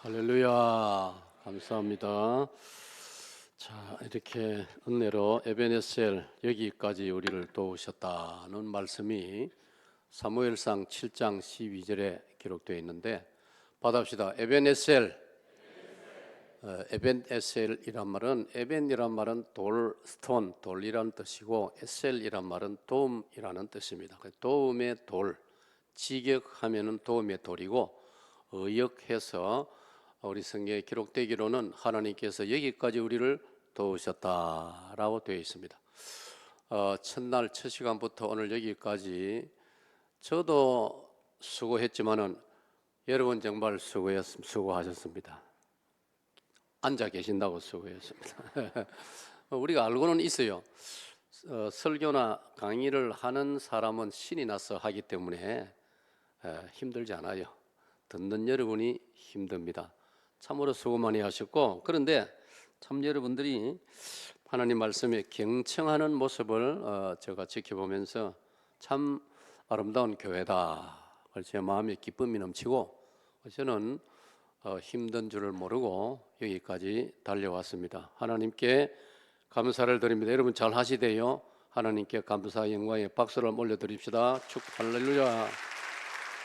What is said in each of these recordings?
할렐루야, 감사합니다. 자, 이렇게 은혜로 에베네셀 여기까지 우리를 도우셨다는 말씀이 사무엘상 7장 12절에 기록되어 있는데, 받아봅시다. 에베네셀. 에벤에셀이란 말은, 에벤이란 말은 돌, 스톤, 돌이란 뜻이고, 에셀이란 말은 도움이라는 뜻입니다. 도움의 돌, 직역하면은 도움의 돌이고, 의역해서 우리 성경에 기록되기로는 하나님께서 여기까지 우리를 도우셨다라고 되어 있습니다. 첫날 첫 시간부터 오늘 여기까지 저도 수고했지만은 여러분 정말 수고하셨습니다. 앉아 계신다고 수고했습니다. 우리가 알고는 있어요. 설교나 강의를 하는 사람은 신이 나서 하기 때문에 힘들지 않아요. 듣는 여러분이 힘듭니다. 참으로 수고 많이 하셨고, 그런데 참 여러분들이 하나님 말씀에 경청하는 모습을 제가 지켜보면서 참 아름다운 교회다. 제 마음에 기쁨이 넘치고, 저는 힘든 줄을 모르고 여기까지 달려왔습니다. 하나님께 감사를 드립니다. 여러분 잘 하시대요. 하나님께 감사 영광의 박수를 올려드립시다. 할렐루야,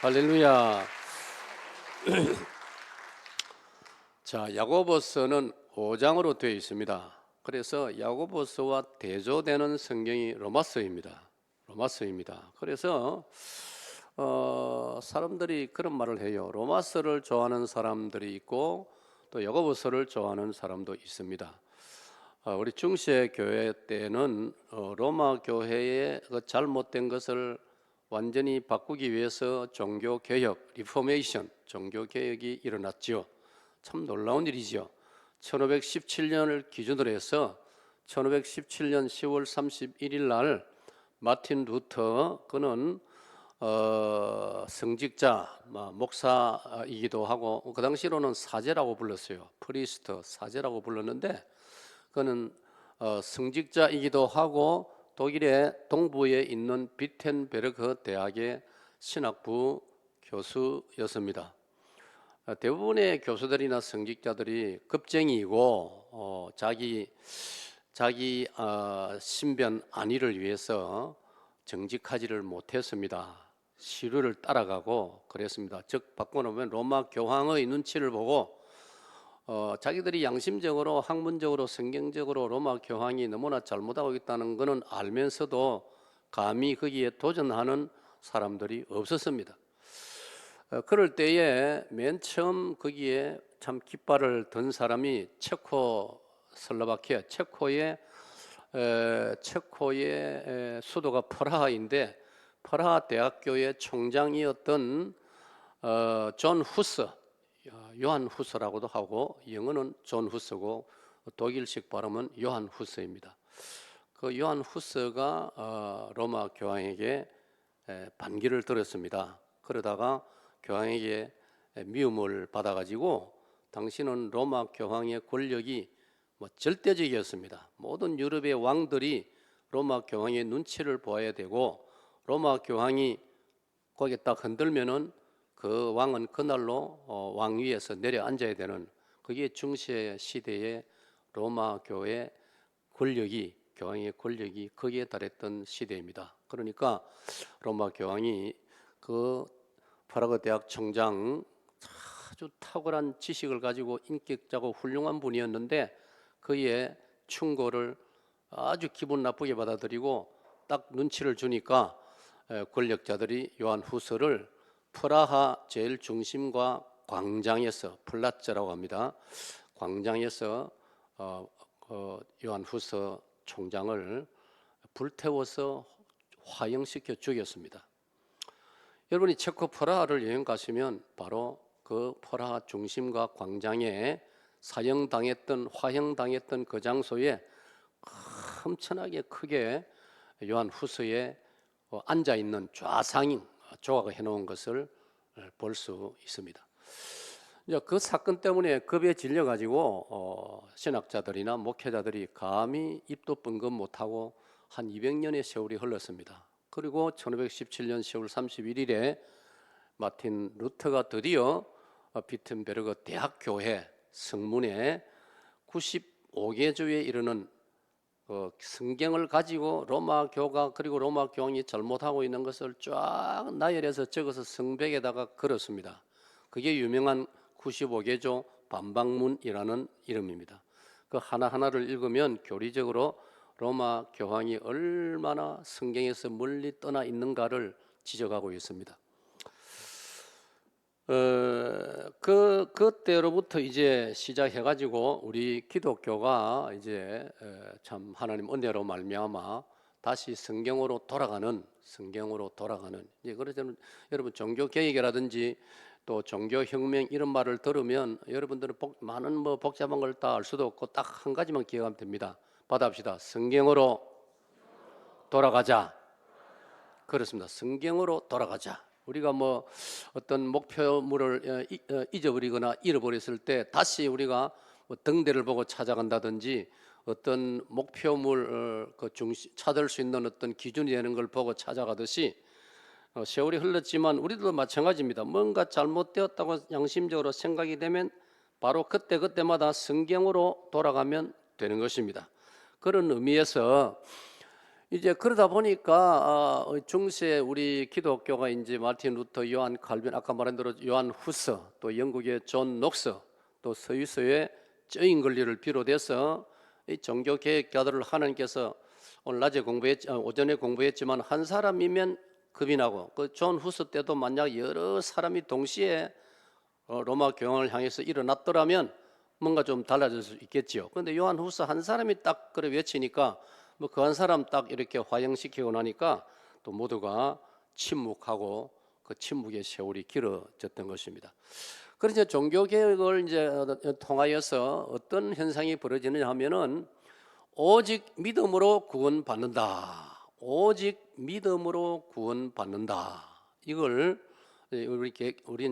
할렐루야. 자, 야고보서는 5장으로 되어 있습니다. 그래서 야고보서와 대조되는 성경이 로마서입니다. 그래서 사람들이 그런 말을 해요. 로마서를 좋아하는 사람들이 있고 또 야고보서를 좋아하는 사람도 있습니다. 우리 중세 교회 때는 로마 교회의 그 잘못된 것을 완전히 바꾸기 위해서 종교개혁, 리포메이션, 종교개혁이 일어났죠. 참 놀라운 일이죠. 1517년을 기준으로 해서 1517년 10월 31일 날 마틴 루터, 그는 성직자, 목사이기도 하고, 그 당시로는 사제라고 불렀어요. 프리스트, 사제라고 불렀는데, 그는 성직자이기도 하고 독일의 동부에 있는 비텐베르크 대학의 신학부 교수였습니다. 대부분의 교수들이나 성직자들이 급쟁이이고 자기 신변 안위를 위해서 정직하지를 못했습니다. 시류를 따라가고 그랬습니다. 즉 바꿔놓으면 로마 교황의 눈치를 보고 자기들이 양심적으로, 학문적으로, 성경적으로 로마 교황이 너무나 잘못하고 있다는 것은 알면서도 감히 거기에 도전하는 사람들이 없었습니다. 그럴 때에 맨 처음 거기에 참 깃발을 든 사람이 체코슬로바키아, 체코의 수도가 프라하인데, 프라하 대학교의 총장이었던 존 후스, 요한 후스라고도 하고, 영어는 존 후스고 독일식 발음은 요한 후스입니다. 그 요한 후스가 로마 교황에게 반기를 들었습니다. 그러다가 교황에게 미움을 받아가지고, 당신은 로마 교황의 권력이 절대적이었습니다. 모든 유럽의 왕들이 로마 교황의 눈치를 보아야 되고, 로마 교황이 거기에 딱 흔들면은 그 왕은 그날로 왕위에서 내려앉아야 되는, 그게 중세 시대의 로마 교회 권력이, 교황의 권력이 거기에 달했던 시대입니다. 그러니까 로마 교황이 그 프라그 대학 총장, 아주 탁월한 지식을 가지고 인격자고 훌륭한 분이었는데, 그의 충고를 아주 기분 나쁘게 받아들이고 딱 눈치를 주니까 권력자들이 요한 후서를 프라하 제일 중심과 광장에서, 플라츠라고 합니다, 광장에서 요한 후서 총장을 불태워서 화형시켜 죽였습니다. 여러분이 체코 프라하를 여행 가시면 바로 그 프라하 중심과 광장에 화형당했던 그 장소에 엄청나게 크게 요한 후서에 앉아있는 좌상인 조각을 해놓은 것을 볼 수 있습니다. 그 사건 때문에 겁에 질려가지고 신학자들이나 목회자들이 감히 입도 뻥긋 못하고 한 200년의 세월이 흘렀습니다. 그리고 1517년 10월 31일에 마틴 루터가 드디어 비텐베르그 대학교회 성문에 95개조에 이르는 성경을 가지고 로마 교가 그리고 로마 교황이 잘못하고 있는 것을 쫙 나열해서 적어서 성벽에다가 걸었습니다. 그게 유명한 95개조 반박문이라는 이름입니다. 그 하나하나를 읽으면 교리적으로 로마 교황이 얼마나 성경에서 멀리 떠나 있는가를 지적하고 있습니다. 그때로부터 이제 시작해가지고 우리 기독교가 이제 참 하나님 은혜로 말미암아 다시 성경으로 돌아가는 이제 그래서 여러분 종교 개혁이라든지 또 종교 혁명 이런 말을 들으면 여러분들은 많은 복잡한 걸 다 알 수도 없고 딱 한 가지만 기억하면 됩니다. 받아봅시다. 성경으로 돌아가자. 그렇습니다. 성경으로 돌아가자. 우리가 어떤 목표물을 잊어버리거나 잃어버렸을 때 다시 우리가 등대를 보고 찾아간다든지 어떤 목표물 찾을 수 있는 어떤 기준이 되는 걸 보고 찾아가듯이 세월이 흘렀지만 우리도 마찬가지입니다. 뭔가 잘못되었다고 양심적으로 생각이 되면 바로 그때마다 성경으로 돌아가면 되는 것입니다. 그런 의미에서 이제 그러다 보니까 중세 우리 기독교가 이제 마틴 루터, 요한 칼빈, 아까 말한 대로 요한 후서, 또 영국의 존 녹스, 또 서유서의 쩌인 권리를 비롯해서 이 종교 개혁자들을 하나님께서 오늘 오전에 공부했지만 한 사람이면 겁이 나고 그 존 후서 때도 만약 여러 사람이 동시에 로마 교황을 향해서 일어났더라면 뭔가 좀 달라질 수 있겠지요. 그런데 요한 후서 한 사람이 딱 그래 외치니까 그 한 사람 딱 이렇게 화형시키고 나니까 또 모두가 침묵하고 그 침묵의 세월이 길어졌던 것입니다. 그래서 종교 개혁을 이제 통하여서 어떤 현상이 벌어지느냐 하면은 오직 믿음으로 구원받는다. 오직 믿음으로 구원받는다. 이걸 우리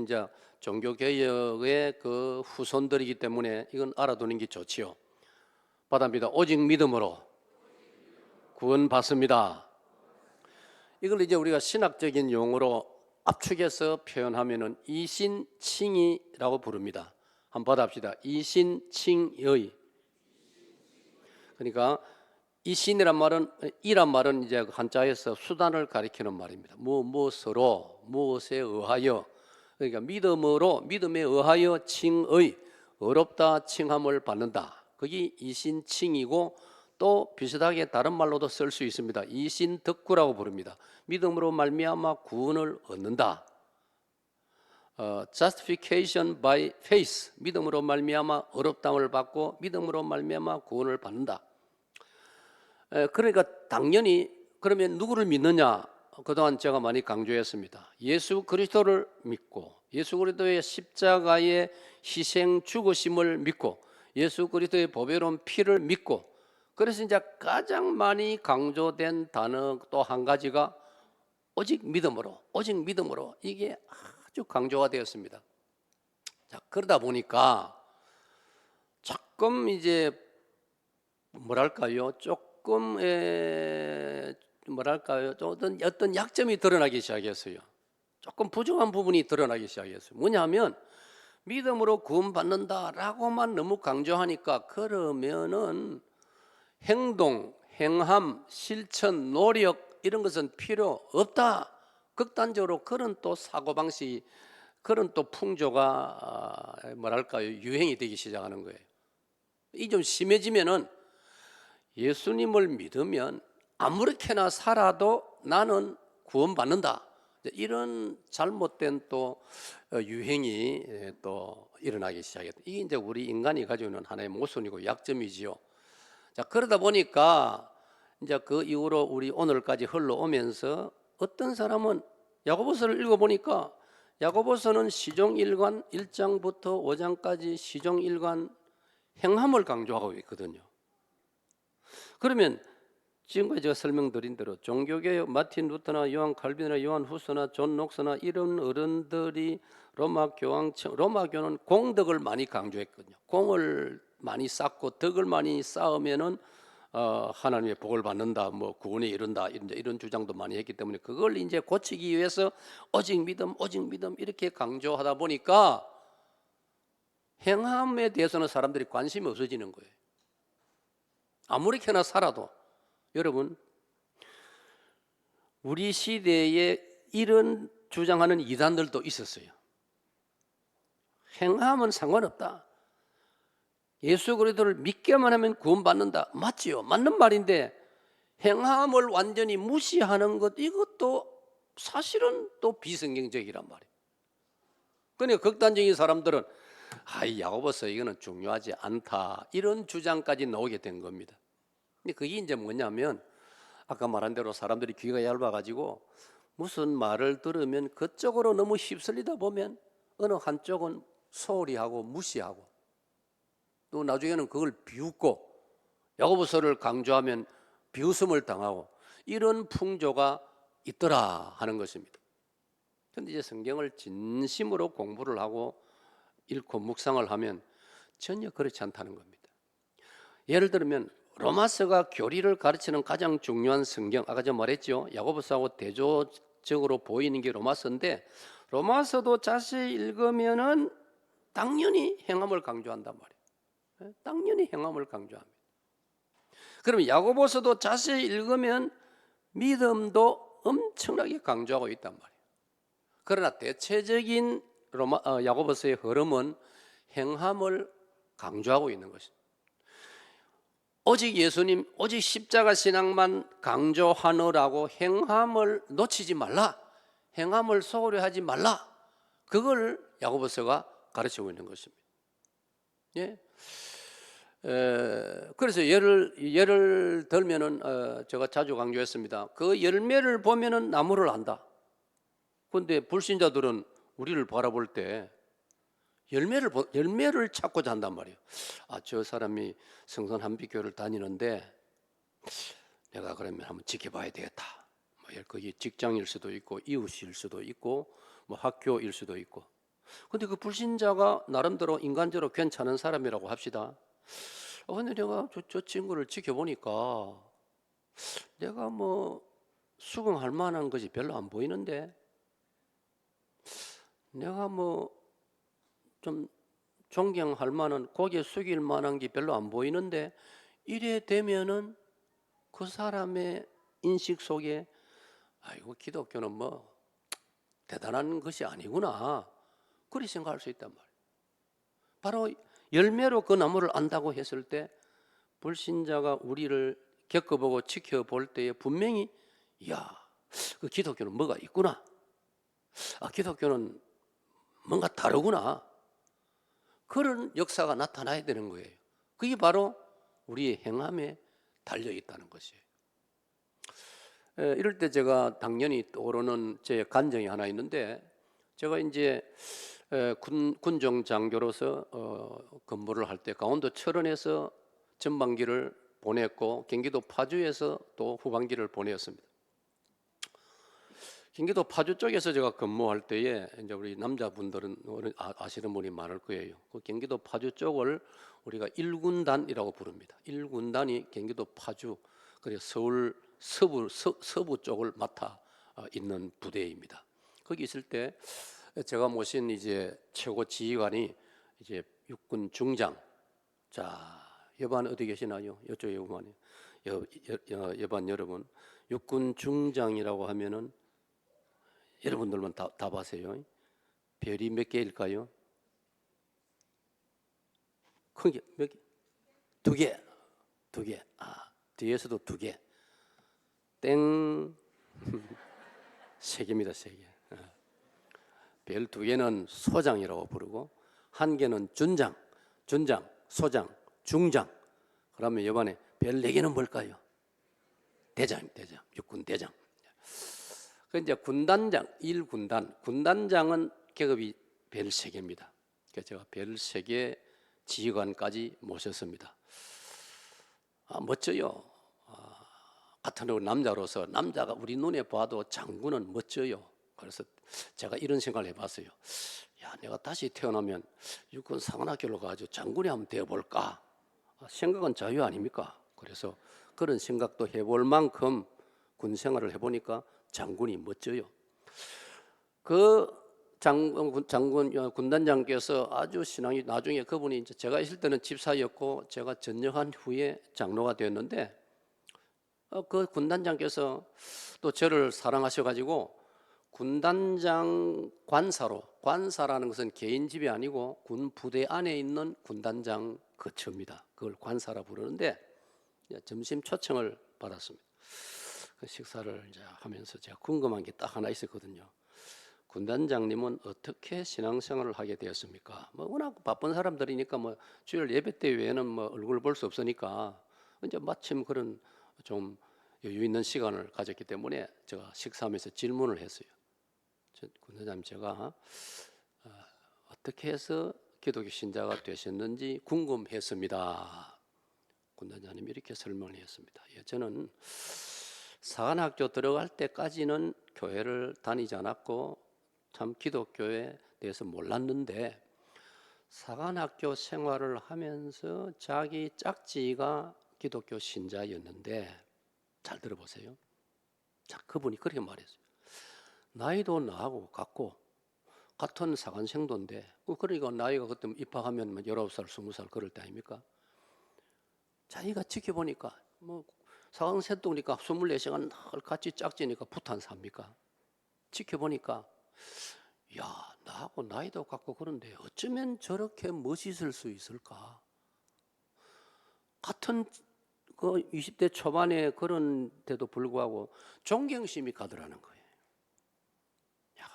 이제 종교 개혁의 그 후손들이기 때문에 이건 알아두는 게 좋지요. 받아봅니다. 오직 믿음으로 구원받습니다. 이걸 이제 우리가 신학적인 용어로 압축해서 표현하면은 이신칭의라고 부릅니다. 한번 받아봅시다. 이신칭의. 그러니까 이신이란 말은 이제 한자에서 수단을 가리키는 말입니다. 무엇으로, 무엇에 의하여. 그러니까 믿음에 의하여 칭의, 어렵다 칭함을 받는다. 그게 이신칭이고 또 비슷하게 다른 말로도 쓸 수 있습니다. 이신덕구라고 부릅니다. 믿음으로 말미암아 구원을 얻는다. Justification by faith. 믿음으로 말미암아 어렵다함을 받고 믿음으로 말미암아 구원을 받는다. 그러니까 당연히 그러면 누구를 믿느냐? 그동안 제가 많이 강조했습니다. 예수 그리스도를 믿고 예수 그리스도의 십자가의 희생 죽으심을 믿고 예수 그리스도의 보배로운 피를 믿고 그래서 이제 가장 많이 강조된 단어 또 한 가지가 오직 믿음으로 이게 아주 강조가 되었습니다. 자, 그러다 보니까 조금 이제 어떤 약점이 드러나기 시작했어요. 조금 부족한 부분이 드러나기 시작했어요. 뭐냐면 믿음으로 구원받는다라고만 너무 강조하니까 그러면은 행동, 행함, 실천, 노력 이런 것은 필요 없다. 극단적으로 그런 또 사고방식, 그런 또 풍조가 유행이 되기 시작하는 거예요. 이 좀 심해지면은 예수님을 믿으면 아무렇게나 살아도 나는 구원받는다. 이런 잘못된 또 유행이 또 일어나기 시작했다. 이게 이제 우리 인간이 가지고 있는 하나의 모순이고 약점이지요. 자, 그러다 보니까 이제 그 이후로 우리 오늘까지 흘러오면서 어떤 사람은 야고보서를 읽어보니까 야고보서는 시종일관 1장부터 5장까지 시종일관 행함을 강조하고 있거든요. 그러면 지금까지 제가 설명드린 대로 종교개혁 마틴 루터나 요한 칼빈이나 요한 후서나 존 녹스나 이런 어른들이 로마 교는 공덕을 많이 강조했거든요. 공을 많이 쌓고 덕을 많이 쌓으면은 하나님의 복을 받는다, 구원에 이른다 이런 주장도 많이 했기 때문에 그걸 이제 고치기 위해서 오직 믿음 이렇게 강조하다 보니까 행함에 대해서는 사람들이 관심이 없어지는 거예요. 아무렇게나 살아도. 여러분, 우리 시대에 이런 주장하는 이단들도 있었어요. 행함은 상관없다. 예수 그리스도를 믿게만 하면 구원받는다. 맞지요? 맞는 말인데 행함을 완전히 무시하는 것, 이것도 사실은 또 비성경적이란 말이에요. 그러니까 극단적인 사람들은 야고보서 이거는 중요하지 않다, 이런 주장까지 나오게 된 겁니다. 근데 그게 이제 뭐냐면 아까 말한 대로 사람들이 귀가 얇아가지고 무슨 말을 들으면 그쪽으로 너무 휩쓸리다 보면 어느 한쪽은 소홀히 하고 무시하고 또 나중에는 그걸 비웃고 야고보서를 강조하면 비웃음을 당하고 이런 풍조가 있더라 하는 것입니다. 그런데 이제 성경을 진심으로 공부를 하고 읽고 묵상을 하면 전혀 그렇지 않다는 겁니다. 예를 들면 로마서가 교리를 가르치는 가장 중요한 성경, 아까 제가 말했죠. 야고보서하고 대조적으로 보이는 게 로마서인데 로마서도 자세히 읽으면은 당연히 행함을 강조한단 말이에요. 당연히 행함을 강조합니다. 그러면 야고보서도 자세히 읽으면 믿음도 엄청나게 강조하고 있단 말이에요. 그러나 대체적인 야고보서의 흐름은 행함을 강조하고 있는 것입니다. 오직 예수님, 오직 십자가 신앙만 강조하느라고 행함을 놓치지 말라, 행함을 소홀히 하지 말라, 그걸 야고보서가 가르치고 있는 것입니다. 예? 그래서 예를 들면은 제가 자주 강조했습니다. 그 열매를 보면은 나무를 안다. 그런데 불신자들은 우리를 바라볼 때 열매를 찾고자 한단 말이에요. 저 사람이 성선 한빛교회를 다니는데 내가 그러면 한번 지켜봐야 되겠다. 그게 직장일 수도 있고 이웃일 수도 있고 뭐 학교일 수도 있고. 근데 그 불신자가 나름대로 인간적으로 괜찮은 사람이라고 합시다. 근데 내가 저 친구를 지켜보니까 내가 뭐 수긍할 만한 것이 별로 안 보이는데, 내가 뭐 좀 존경할 만한, 고개 숙일 만한 게 별로 안 보이는데, 이래 되면은 그 사람의 인식 속에 이거 기독교는 뭐 대단한 것이 아니구나, 그렇게 생각할 수 있단 말이에요. 바로 열매로 그 나무를 안다고 했을 때 불신자가 우리를 겪어보고 지켜볼 때에 분명히 그 기독교는 뭐가 있구나, 기독교는 뭔가 다르구나, 그런 역사가 나타나야 되는 거예요. 그게 바로 우리의 행함에 달려있다는 것이에요. 이럴 때 제가 당연히 떠오르는 제 간증이 하나 있는데, 제가 이제 군종 장교로서 근무를 할 때 강원도 철원에서 전반기를 보냈고 경기도 파주에서 또 후반기를 보냈습니다. 경기도 파주 쪽에서 제가 근무할 때에 이제 우리 남자분들은 아시는 분이 많을 거예요. 그 경기도 파주 쪽을 우리가 1군단이라고 부릅니다. 1군단이 경기도 파주, 그리고 서울 서부 쪽을 맡아 있는 부대입니다. 거기 있을 때 제가 모신 이제 최고 지휘관이 이제 육군 중장. 자, 여반 어디 계시나요? 이쪽에 여반이. 여반 여러분, 육군 중장이라고 하면은 여러분들만 답하세요. 별이 몇 개일까요? 큰 게 몇 개? 두 개. 뒤에서도 두 개. 땡. 세 개입니다, 세 개. 별 두 개는 소장이라고 부르고, 한 개는 준장, 소장, 중장. 그러면 이번에 별 네 개는 뭘까요? 대장, 육군 대장. 그 이제 군단장, 1군단, 군단장은 계급이 별 3개입니다. 그래서 제가 별 3개 지휘관까지 모셨습니다. 멋져요. 같은 남자로서, 남자가 우리 눈에 봐도 장군은 멋져요. 그래서 제가 이런 생각을 해봤어요. 내가 다시 태어나면 육군 사관학교로 가가지고 장군이 한번 되어볼까? 생각은 자유 아닙니까? 그래서 그런 생각도 해볼 만큼 군 생활을 해보니까 장군이 멋져요. 그 군단장께서 아주 신앙이 나중에 그분이 이제 제가 있을 때는 집사였고 제가 전역한 후에 장로가 되었는데 그 군단장께서 또 저를 사랑하셔가지고 군단장 관사라는 것은 개인 집이 아니고 군 부대 안에 있는 군단장 거처입니다. 그걸 관사라 부르는데 점심 초청을 받았습니다. 그 식사를 이제 하면서 제가 궁금한 게 딱 하나 있었거든요. 군단장님은 어떻게 신앙생활을 하게 되었습니까? 뭐 워낙 바쁜 사람들이니까 뭐 주일 예배 때 외에는 뭐 얼굴 볼 수 없으니까 이제 마침 그런 좀 여유 있는 시간을 가졌기 때문에 제가 식사하면서 질문을 했어요. 군단장님, 제가 어떻게 해서 기독교 신자가 되셨는지 궁금했습니다. 군단장님이 이렇게 설명을 했습니다. 저는 사관학교 들어갈 때까지는 교회를 다니지 않았고 참 기독교에 대해서 몰랐는데 사관학교 생활을 하면서 자기 짝지가 기독교 신자였는데, 잘 들어보세요. 자, 그분이 그렇게 말했어요. 나이도 나하고 같고 같은 사관생도인데, 그러니까 나이가 그때 입학하면 19살, 20살 그럴 때 아닙니까? 자기가 지켜보니까 뭐 사관생도니까 24시간 늘 같이 짝지니까 부탄 삽니까? 지켜보니까 야, 나하고 나이도 같고 그런데 어쩌면 저렇게 멋있을 수 있을까? 같은 그 20대 초반에 그런데도 불구하고 존경심이 가더라는 거예요. 야,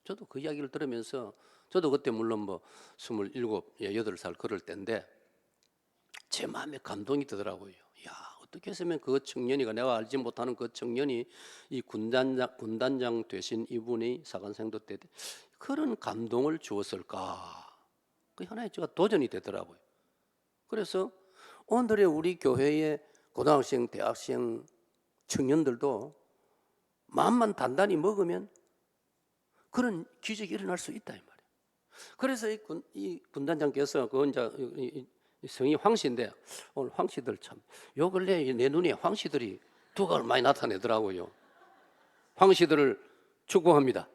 저도 그 이야기를 들으면서 저도 그때 물론 뭐 27, 8살 그럴 때인데 제 마음에 감동이 드더라고요. 야, 어떻게 했으면 그 청년이가, 내가 알지 못하는 그 청년이 이 군단장 되신 이분이 사관생도 때 그런 감동을 주었을까? 그 하나의 제가 도전이 되더라고요. 그래서 오늘의 우리 교회의 고등학생, 대학생 청년들도 마음만 단단히 먹으면 그런 기적이 일어날 수 있다 이 말이에요. 그래서 이 군단장께서 그 이제 성이 황씨인데, 오늘 황씨들 참 요 근래 내 눈에 황씨들이 두각을 많이 나타내더라고요. 황씨들을 축복합니다.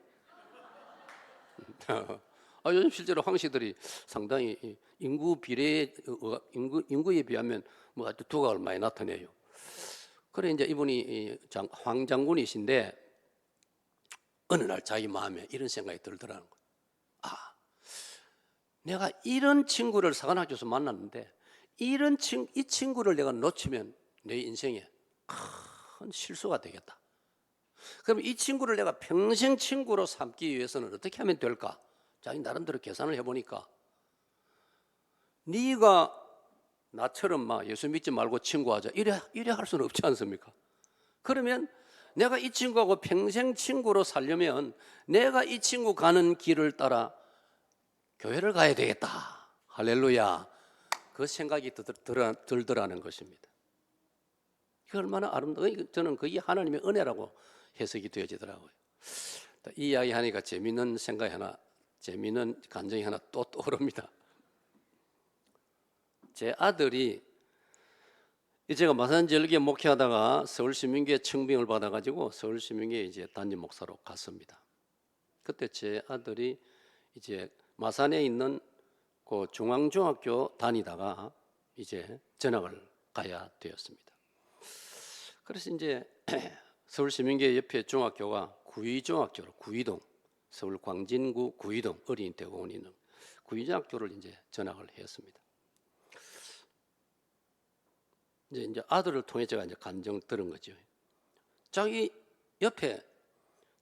요즘 실제로 황씨들이 상당히 인구에 비하면 뭐 아주 두각을 많이 나타내요. 그래 이제 이분이 황 장군이신데 어느 날 자기 마음에 이런 생각이 들더라는 거예요. 내가 이런 친구를 사관학교에서 만났는데 이 친구를 내가 놓치면 내 인생에 큰 실수가 되겠다. 그럼 이 친구를 내가 평생 친구로 삼기 위해서는 어떻게 하면 될까? 자기 나름대로 계산을 해보니까 네가 나처럼 막 예수 믿지 말고 친구하자 이래 할 수는 없지 않습니까? 그러면 내가 이 친구하고 평생 친구로 살려면 내가 이 친구 가는 길을 따라 교회를 가야 되겠다. 할렐루야. 그 생각이 들더라는 것입니다. 이게 얼마나 아름다워요. 저는 그게 하나님의 은혜라고 해석이 되어지더라고요. 이 이야기 하니까 재미있는 생각이 하나, 재미있는 감정이 하나 또 떠오릅니다. 제 아들이 제가 마산지역에 목회하다가 서울시민교회 청빙을 받아가지고 서울시민교회 이제 담임 목사로 갔습니다. 그때 제 아들이 이제 마산에 있는 그 중앙중학교 다니다가 이제 전학을 가야 되었습니다. 그래서 이제 서울시민교회 옆에 중학교가 구의중학교로, 구의동, 서울 광진구 구의동 어린이 대공원이 있는 구의중학교를 이제 전학을 했습니다. 이제 아들을 통해 제가 이제 간증 들은 거죠. 자기 옆에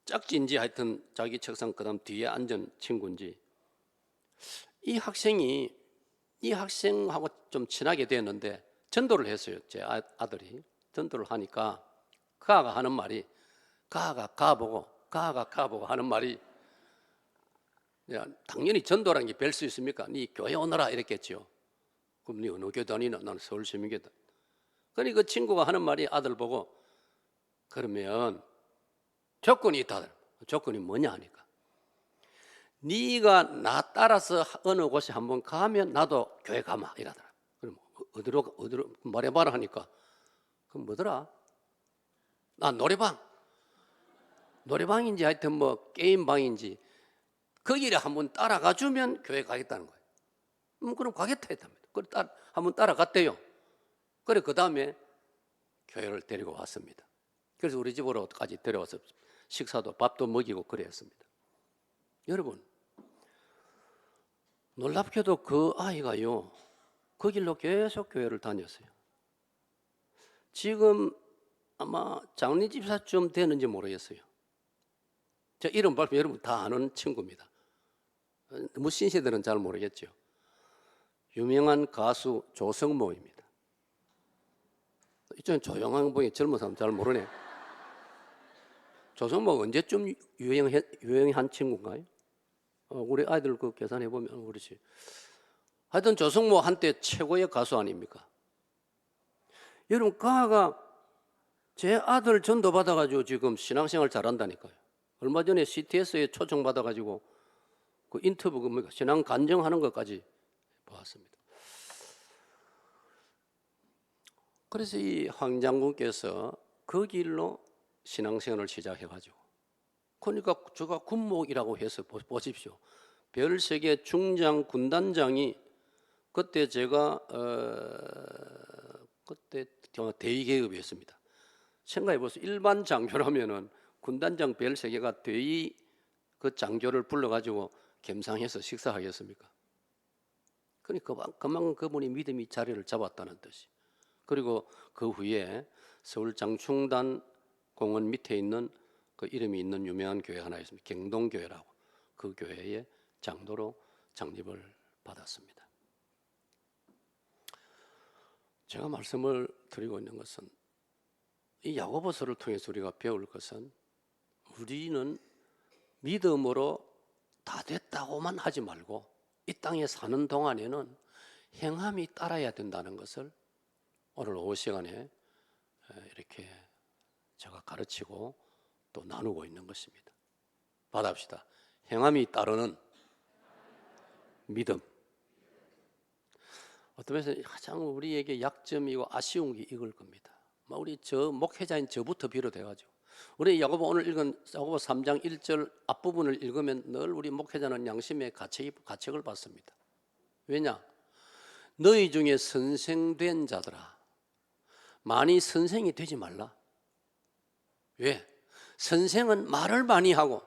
짝지인지 하여튼 자기 책상 그다음 뒤에 앉은 친구인지 이 학생하고 좀 친하게 됐는데 전도를 했어요. 제 아들이 전도를 하니까 가가 하는 말이, 가가 가보고 하는 말이, 당연히 전도라는 게 별 수 있습니까? 네 교회 오너라 이랬겠죠. 그럼 네 어느 교회 다니나? 나는 서울시민교회. 그러니 그 친구가 하는 말이 아들 보고, 그러면 조건이 있다. 조건이 뭐냐 하니까, 네가 나 따라서 어느 곳에 한번 가면 나도 교회 가마 이러더라. 그럼 어디로 말해봐라 하니까, 그럼 뭐더라? 노래방인지 하여튼 뭐 게임방인지 그 길에 한번 따라가 주면 교회 가겠다는 거예요. 그럼 가겠다 했답니다. 그래 한번 따라갔대요. 그래 그 다음에 교회를 데리고 왔습니다. 그래서 우리 집으로까지 데려와서 식사도 밥도 먹이고 그랬습니다. 여러분, 놀랍게도 그 아이가요, 그 길로 계속 교회를 다녔어요. 지금 아마 장례집사쯤 되는지 모르겠어요. 제 이름 발표 여러분 다 아는 친구입니다. 무신 세대는 잘 모르겠죠. 유명한 가수 조성모입니다. 이쪽은 조용한 분이 젊은 사람 잘 모르네. 조성모가 언제쯤 유행한 친구인가요? 우리 아이들 그 계산해 보면 그렇지. 하여튼 조성모 한때 최고의 가수 아닙니까? 여러분 그 아가 제 아들 전도 받아가지고 지금 신앙생활 잘한다니까요. 얼마 전에 CTS에 초청 받아가지고 그 인터뷰 그 신앙 간증하는 것까지 보았습니다. 그래서 이 황 장군께서 그 길로 신앙생활을 시작해가지고, 그러니까 제가 군목이라고 해서 보십시오. 별세계 중장 군단장이 그때 제가 그때 대위계급이었습니다. 생각해 보세요. 일반 장교라면은 군단장 별세계가 대위 그 장교를 불러가지고 겸상해서 식사하겠습니까? 그러니까 그만 그분이 믿음이 자리를 잡았다는 뜻이. 그리고 그 후에 서울 장충단 공원 밑에 있는 그 이름이 있는 유명한 교회 하나 있습니다. 경동교회라고. 그 교회의 장로로 장립을 받았습니다. 제가 말씀을 드리고 있는 것은 이 야고보서를 통해서 우리가 배울 것은, 우리는 믿음으로 다 됐다고만 하지 말고 이 땅에 사는 동안에는 행함이 따라야 된다는 것을 오늘 오후 시간에 이렇게 제가 가르치고 또 나누고 있는 것입니다. 받아봅시다. 행함이 따르는 믿음. 어떤 면에서 가장 우리에게 약점이고 아쉬운 게 이걸 겁니다. 우리 저 목회자인 저부터 비롯해가지고, 우리 야고보 오늘 읽은 야고보 3장 1절 앞부분을 읽으면 늘 우리 목회자는 양심의 가책을 받습니다. 왜냐? 너희 중에 선생된 자들아, 많이 선생이 되지 말라. 왜? 선생은 말을 많이 하고,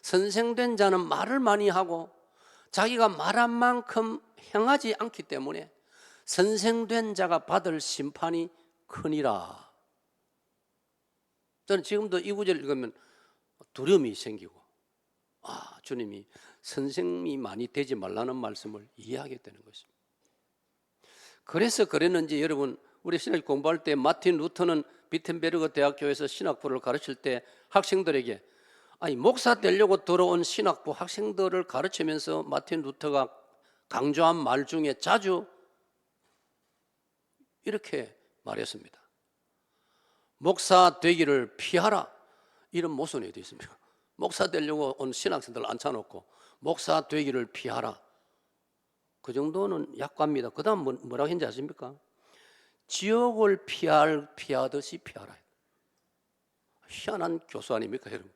선생된 자는 말을 많이 하고 자기가 말한 만큼 행하지 않기 때문에 선생된 자가 받을 심판이 크니라. 저는 지금도 이 구절 읽으면 두려움이 생기고, 주님이 선생이 많이 되지 말라는 말씀을 이해하게 되는 것입니다. 그래서 그랬는지 여러분, 우리 신학 공부할 때 마틴 루터는 비텐베르그 대학교에서 신학부를 가르칠 때 학생들에게, 목사 되려고 들어온 신학부 학생들을 가르치면서 마틴 루터가 강조한 말 중에 자주 이렇게 말했습니다. 목사 되기를 피하라. 이런 모순이 되어 있습니다. 목사 되려고 온 신학생들 앉혀놓고 목사 되기를 피하라. 그 정도는 약과입니다. 그 다음 뭐라고 했는지 아십니까? 지옥을 피하듯이 피하라. 희한한 교수 아닙니까, 여러분?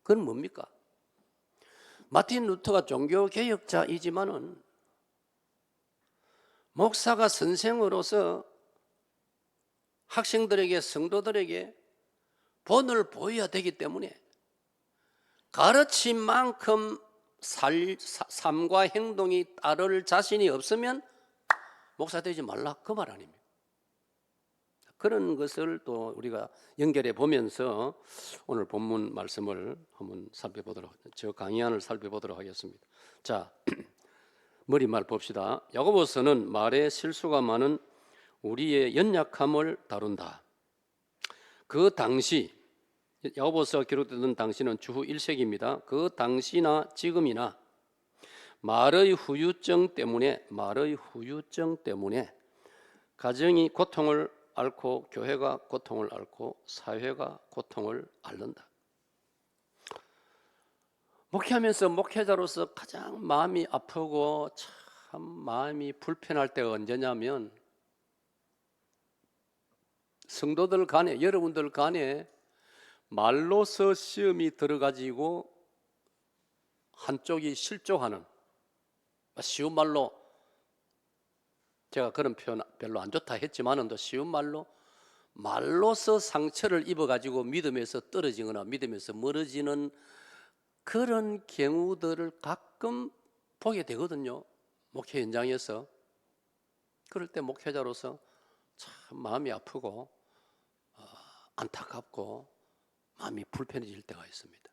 그건 뭡니까? 마틴 루터가 종교개혁자이지만은 목사가 선생으로서 학생들에게, 성도들에게 본을 보여야 되기 때문에 가르친 만큼 삶과 행동이 따를 자신이 없으면 목사 되지 말라, 그 말 아닙니까? 그런 것을 또 우리가 연결해 보면서 오늘 본문 말씀을 한번 살펴보도록, 저 강의안을 살펴보도록 하겠습니다. 자, 머리말 봅시다. 야고보서는 말에 실수가 많은 우리의 연약함을 다룬다. 그 당시, 야고보서가 기록되던 당시는 주후 1세기입니다. 그 당시나 지금이나 말의 후유증 때문에 가정이 고통을 앓고, 교회가 고통을 앓고, 사회가 고통을 앓는다. 목회하면서 목회자로서 가장 마음이 아프고 참 마음이 불편할 때가 언제냐면, 성도들 간에, 여러분들 간에 말로서 시험이 들어가지고 한쪽이 실족하는, 쉬운 말로, 제가 그런 표현 별로 안 좋다 했지만은 더 쉬운 말로서 상처를 입어가지고 믿음에서 떨어지거나 믿음에서 멀어지는 그런 경우들을 가끔 보게 되거든요. 목회 현장에서. 그럴 때 목회자로서 참 마음이 아프고 안타깝고 마음이 불편해질 때가 있습니다.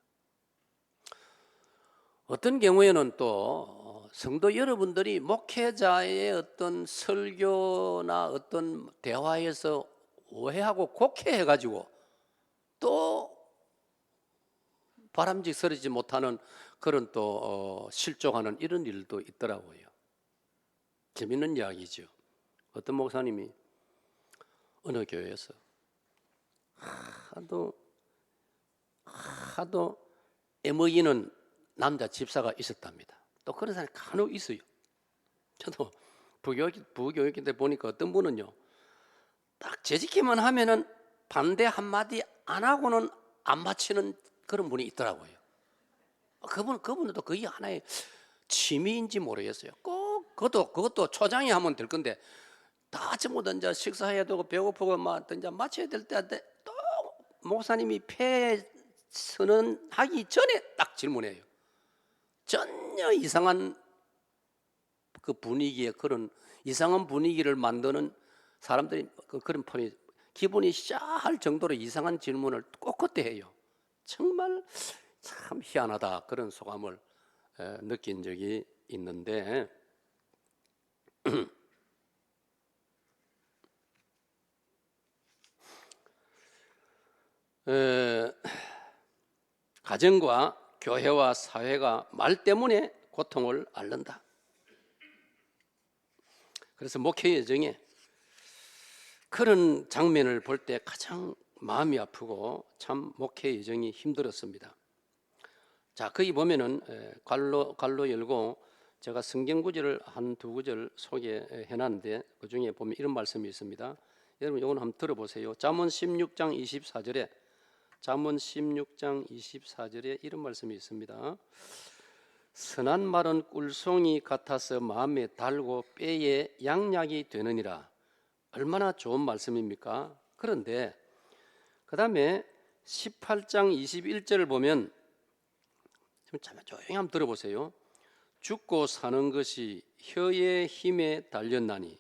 어떤 경우에는 또 성도 여러분들이 목회자의 어떤 설교나 어떤 대화에서 오해하고 곡해해가지고 또 바람직스러지 못하는 그런 또 실족하는 이런 일도 있더라고요. 재밌는 이야기죠. 어떤 목사님이 어느 교회에서 하도 애먹이는 남자 집사가 있었답니다. 또 그런 사람이 간혹 있어요. 저도 부교육 때 보니까 어떤 분은요, 딱 재직기만 하면은 반대 한마디 안 하고는 안 마치는 그런 분이 있더라고요. 그분은 또 그게 하나의 취미인지 모르겠어요. 꼭 그것도 초장이 하면 될 건데 다 전부 다 이제 식사해야 되고 배고프고 막 이제 마쳐야 될 때 또 목사님이 폐 선언하기 전에 딱 질문해요. 전혀 이상한 그 분위기에 그런 이상한 분위기를 만드는 사람들이 그런 폰이 기분이 싸할 정도로 이상한 질문을 꼭 그때 해요. 정말 참 희한하다 그런 소감을 느낀 적이 있는데 가정과 교회와 사회가 말 때문에 고통을 앓는다. 그래서 목회 여정에 그런 장면을 볼 때 가장 마음이 아프고 참 목회 여정이 힘들었습니다. 자, 거기 보면은 갈로 열고 제가 성경 구절을 한 두 구절 소개해 놨는데 그 중에 보면 이런 말씀이 있습니다. 여러분 이건 한번 들어보세요. 잠언 16장 24절에 잠언 16장 24절에 이런 말씀이 있습니다. 선한 말은 꿀송이 같아서 마음에 달고 뼈에 양약이 되느니라. 얼마나 좋은 말씀입니까? 그런데 그 다음에 18장 21절을 보면 좀 조용히 한번 들어보세요. 죽고 사는 것이 혀의 힘에 달렸나니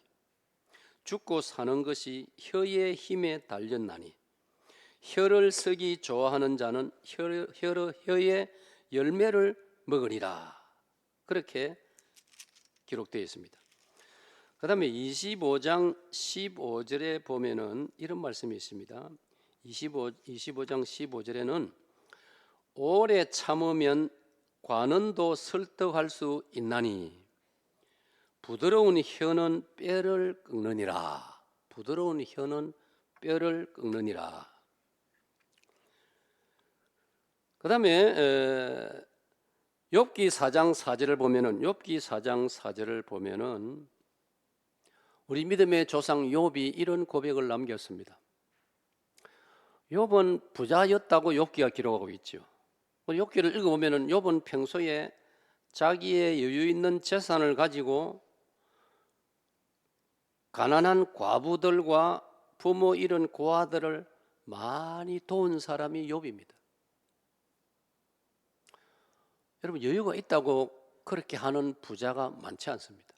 죽고 사는 것이 혀의 힘에 달렸나니 혀를 쓰기 좋아하는 자는 혀의 열매를 먹으리라. 그렇게 기록되어 있습니다. 그 다음에 25장 15절에 보면은 이런 말씀이 있습니다. 25장 15절에는 오래 참으면 관원도 설득할 수 있나니 부드러운 혀는 뼈를 꺾느니라. 부드러운 혀는 뼈를 꺾느니라. 그 다음에 욥기 4장 4절을 보면은 우리 믿음의 조상 욥이 이런 고백을 남겼습니다. 욥은 부자였다고 욥기가 기록하고 있죠. 욥기를 읽어보면은 욥은 평소에 자기의 여유 있는 재산을 가지고 가난한 과부들과 부모 잃은 고아들을 많이 도운 사람이 욥입니다. 여러분 여유가 있다고 그렇게 하는 부자가 많지 않습니다.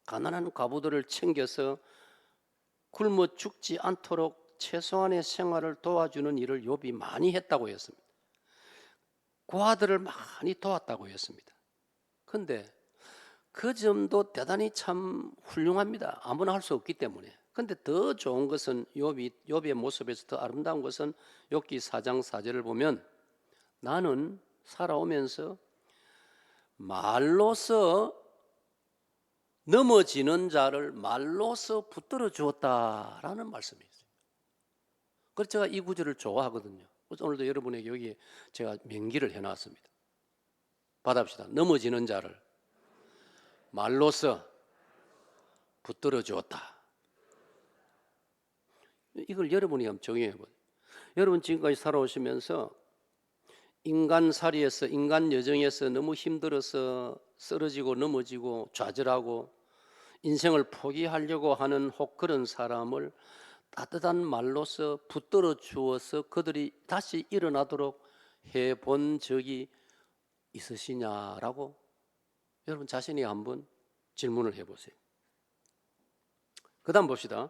가난한 과부들을 챙겨서 굶어 죽지 않도록 최소한의 생활을 도와주는 일을 욥이 많이 했다고 했습니다. 고아들을 많이 도왔다고 했습니다. 그런데 그 점도 대단히 참 훌륭합니다. 아무나 할 수 없기 때문에. 그런데 더 좋은 것은 욥의 모습에서 더 아름다운 것은 욥기 4장 4절을 보면 나는 살아오면서 말로서 넘어지는 자를 말로서 붙들어 주었다라는 말씀이 있어요. 그래서 제가 이 구절을 좋아하거든요. 그래서 오늘도 여러분에게 여기 제가 명기를 해놨습니다. 받아봅시다. 넘어지는 자를 말로서 붙들어 주었다. 이걸 여러분이 한번 적용해 보세요. 여러분 지금까지 살아오시면서 인간살이에서 인간 여정에서 너무 힘들어서 쓰러지고 넘어지고 좌절하고 인생을 포기하려고 하는 혹 그런 사람을 따뜻한 말로서 붙들어 주어서 그들이 다시 일어나도록 해본 적이 있으시냐라고 여러분 자신이 한번 질문을 해보세요. 그 다음 봅시다.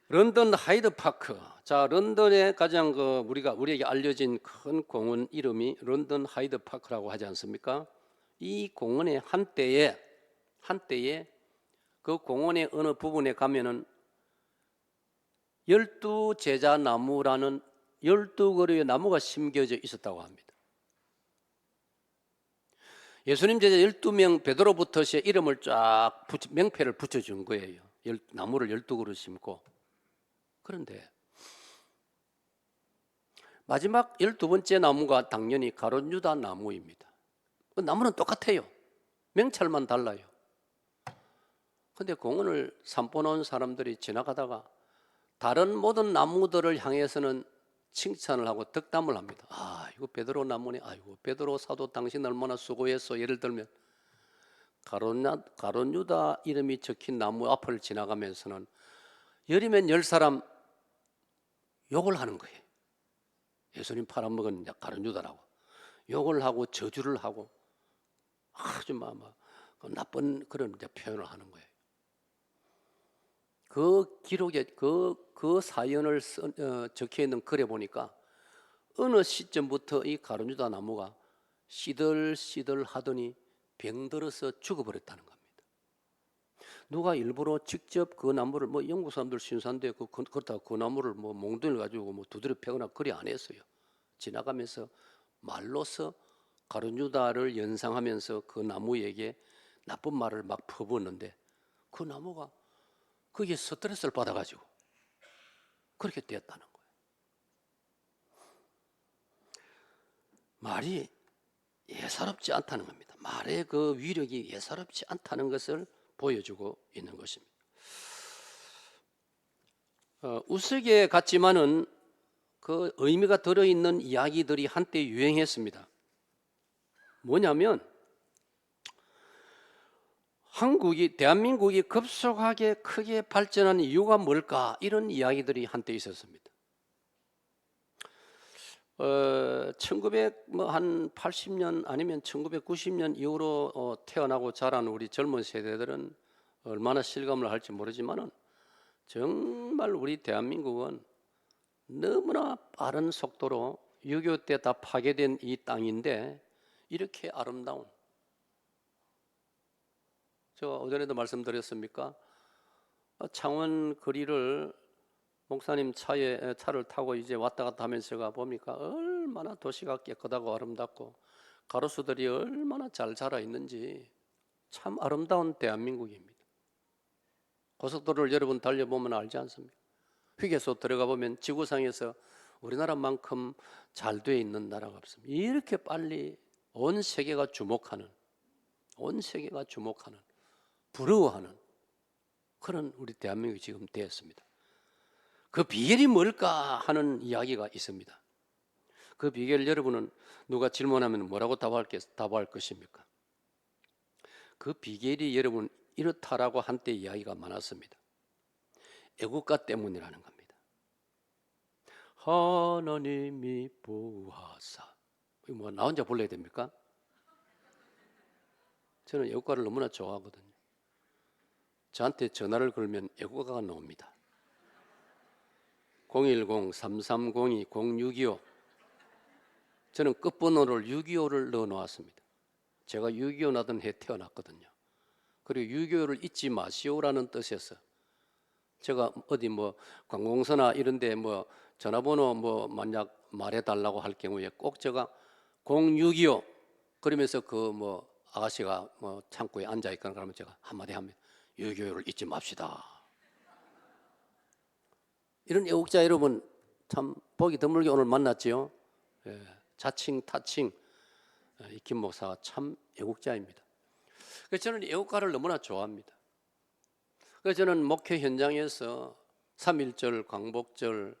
런던 하이드 파크. 자, 런던의 가장 우리에게 알려진 큰 공원 이름이 런던 하이드 파크라고 하지 않습니까? 이 공원의 한때에 그 공원의 어느 부분에 가면은 12제자 나무라는 12그루의 나무가 심겨져 있었다고 합니다. 예수님 제자 12명 베드로부터 이름을 쫙 명패를 붙여준 거예요. 나무를 12그루 심고. 그런데 마지막 12번째 나무가 당연히 가룟 유다 나무입니다. 그 나무는 똑같아요. 명찰만 달라요. 근데 공원을 산보는 사람들이 지나가다가 다른 모든 나무들을 향해서는 칭찬을 하고 덕담을 합니다. 아, 이거 베드로 나무네. 아이고, 베드로 사도 당신 얼마나 수고했어. 예를 들면 가룟 유다 이름이 적힌 나무 앞을 지나가면서는 열이면 10사람 욕을 하는 거예요. 예수님 팔아먹은 가룟 유다라고 욕을 하고 저주를 하고 아주 나쁜 그런 표현을 하는 거예요. 그 기록에 그 사연을 적혀 있는 글에 보니까 어느 시점부터 이 가룟 유다 나무가 시들시들 하더니 병들어서 죽어버렸다는 겁니다. 누가 일부러 직접 그 나무를 영국 사람들 신사인데 그렇다고 그 나무를 몽둥이를 가지고 두드려 패거나 그리 안 했어요. 지나가면서 말로서 가룟 유다를 연상하면서 그 나무에게 나쁜 말을 막 퍼붓는데 그 나무가 거기에 스트레스를 받아가지고 그렇게 되었다는 거예요. 말이 예사롭지 않다는 겁니다. 말의 그 위력이 예사롭지 않다는 것을 보여주고 있는 것입니다. 우스개 같지만은 그 의미가 들어있는 이야기들이 한때 유행했습니다. 뭐냐면 대한민국이 급속하게 크게 발전한 이유가 뭘까? 이런 이야기들이 한때 있었습니다. 1980년 아니면 1990년 이후로 태어나고 자란 우리 젊은 세대들은 얼마나 실감을 할지 모르지만은 정말 우리 대한민국은 너무나 빠른 속도로 6.25 때 다 파괴된 이 땅인데 이렇게 아름다운, 제가 어전에도 말씀드렸습니까? 창원 거리를 목사님 차를 타고 이제 왔다 갔다 하면서 제가 보니까 얼마나 도시가 깨끗하고 아름답고 가로수들이 얼마나 잘 자라 있는지 참 아름다운 대한민국입니다. 고속도로를 여러분 달려보면 알지 않습니까? 휴게소 들어가 보면 지구상에서 우리나라만큼 잘 돼 있는 나라가 없습니다. 이렇게 빨리 온 세계가 주목하는 부러워하는 그런 우리 대한민국이 지금 되었습니다. 그 비결이 뭘까 하는 이야기가 있습니다. 그 비결을 여러분은 누가 질문하면 뭐라고 답할 것입니까? 그 비결이 여러분 이렇다라고 한때 이야기가 많았습니다. 애국가 때문이라는 겁니다. 하나님이 보호하사. 나 혼자 불러야 됩니까? 저는 애국가를 너무나 좋아하거든요. 저한테 전화를 걸면 애국가가 나옵니다. 010-3302-0625. 저는 끝번호를 625를 넣어놓았습니다. 제가 625 나던 해 태어났거든요. 그리고 625를 잊지 마시오라는 뜻에서 제가 어디 관공서나 이런데 전화번호 만약 말해달라고 할 경우에 꼭 제가 0625 그러면서 아가씨가 창고에 앉아있거나 그러면 제가 한마디 합니다. 625를 잊지 맙시다. 이런 애국자 여러분 참 보기 드물게 오늘 만났지요. 자칭 타칭 이 김 목사가 참 애국자입니다. 그래서 저는 애국가를 너무나 좋아합니다. 그래서 저는 목회 현장에서 3.1절, 광복절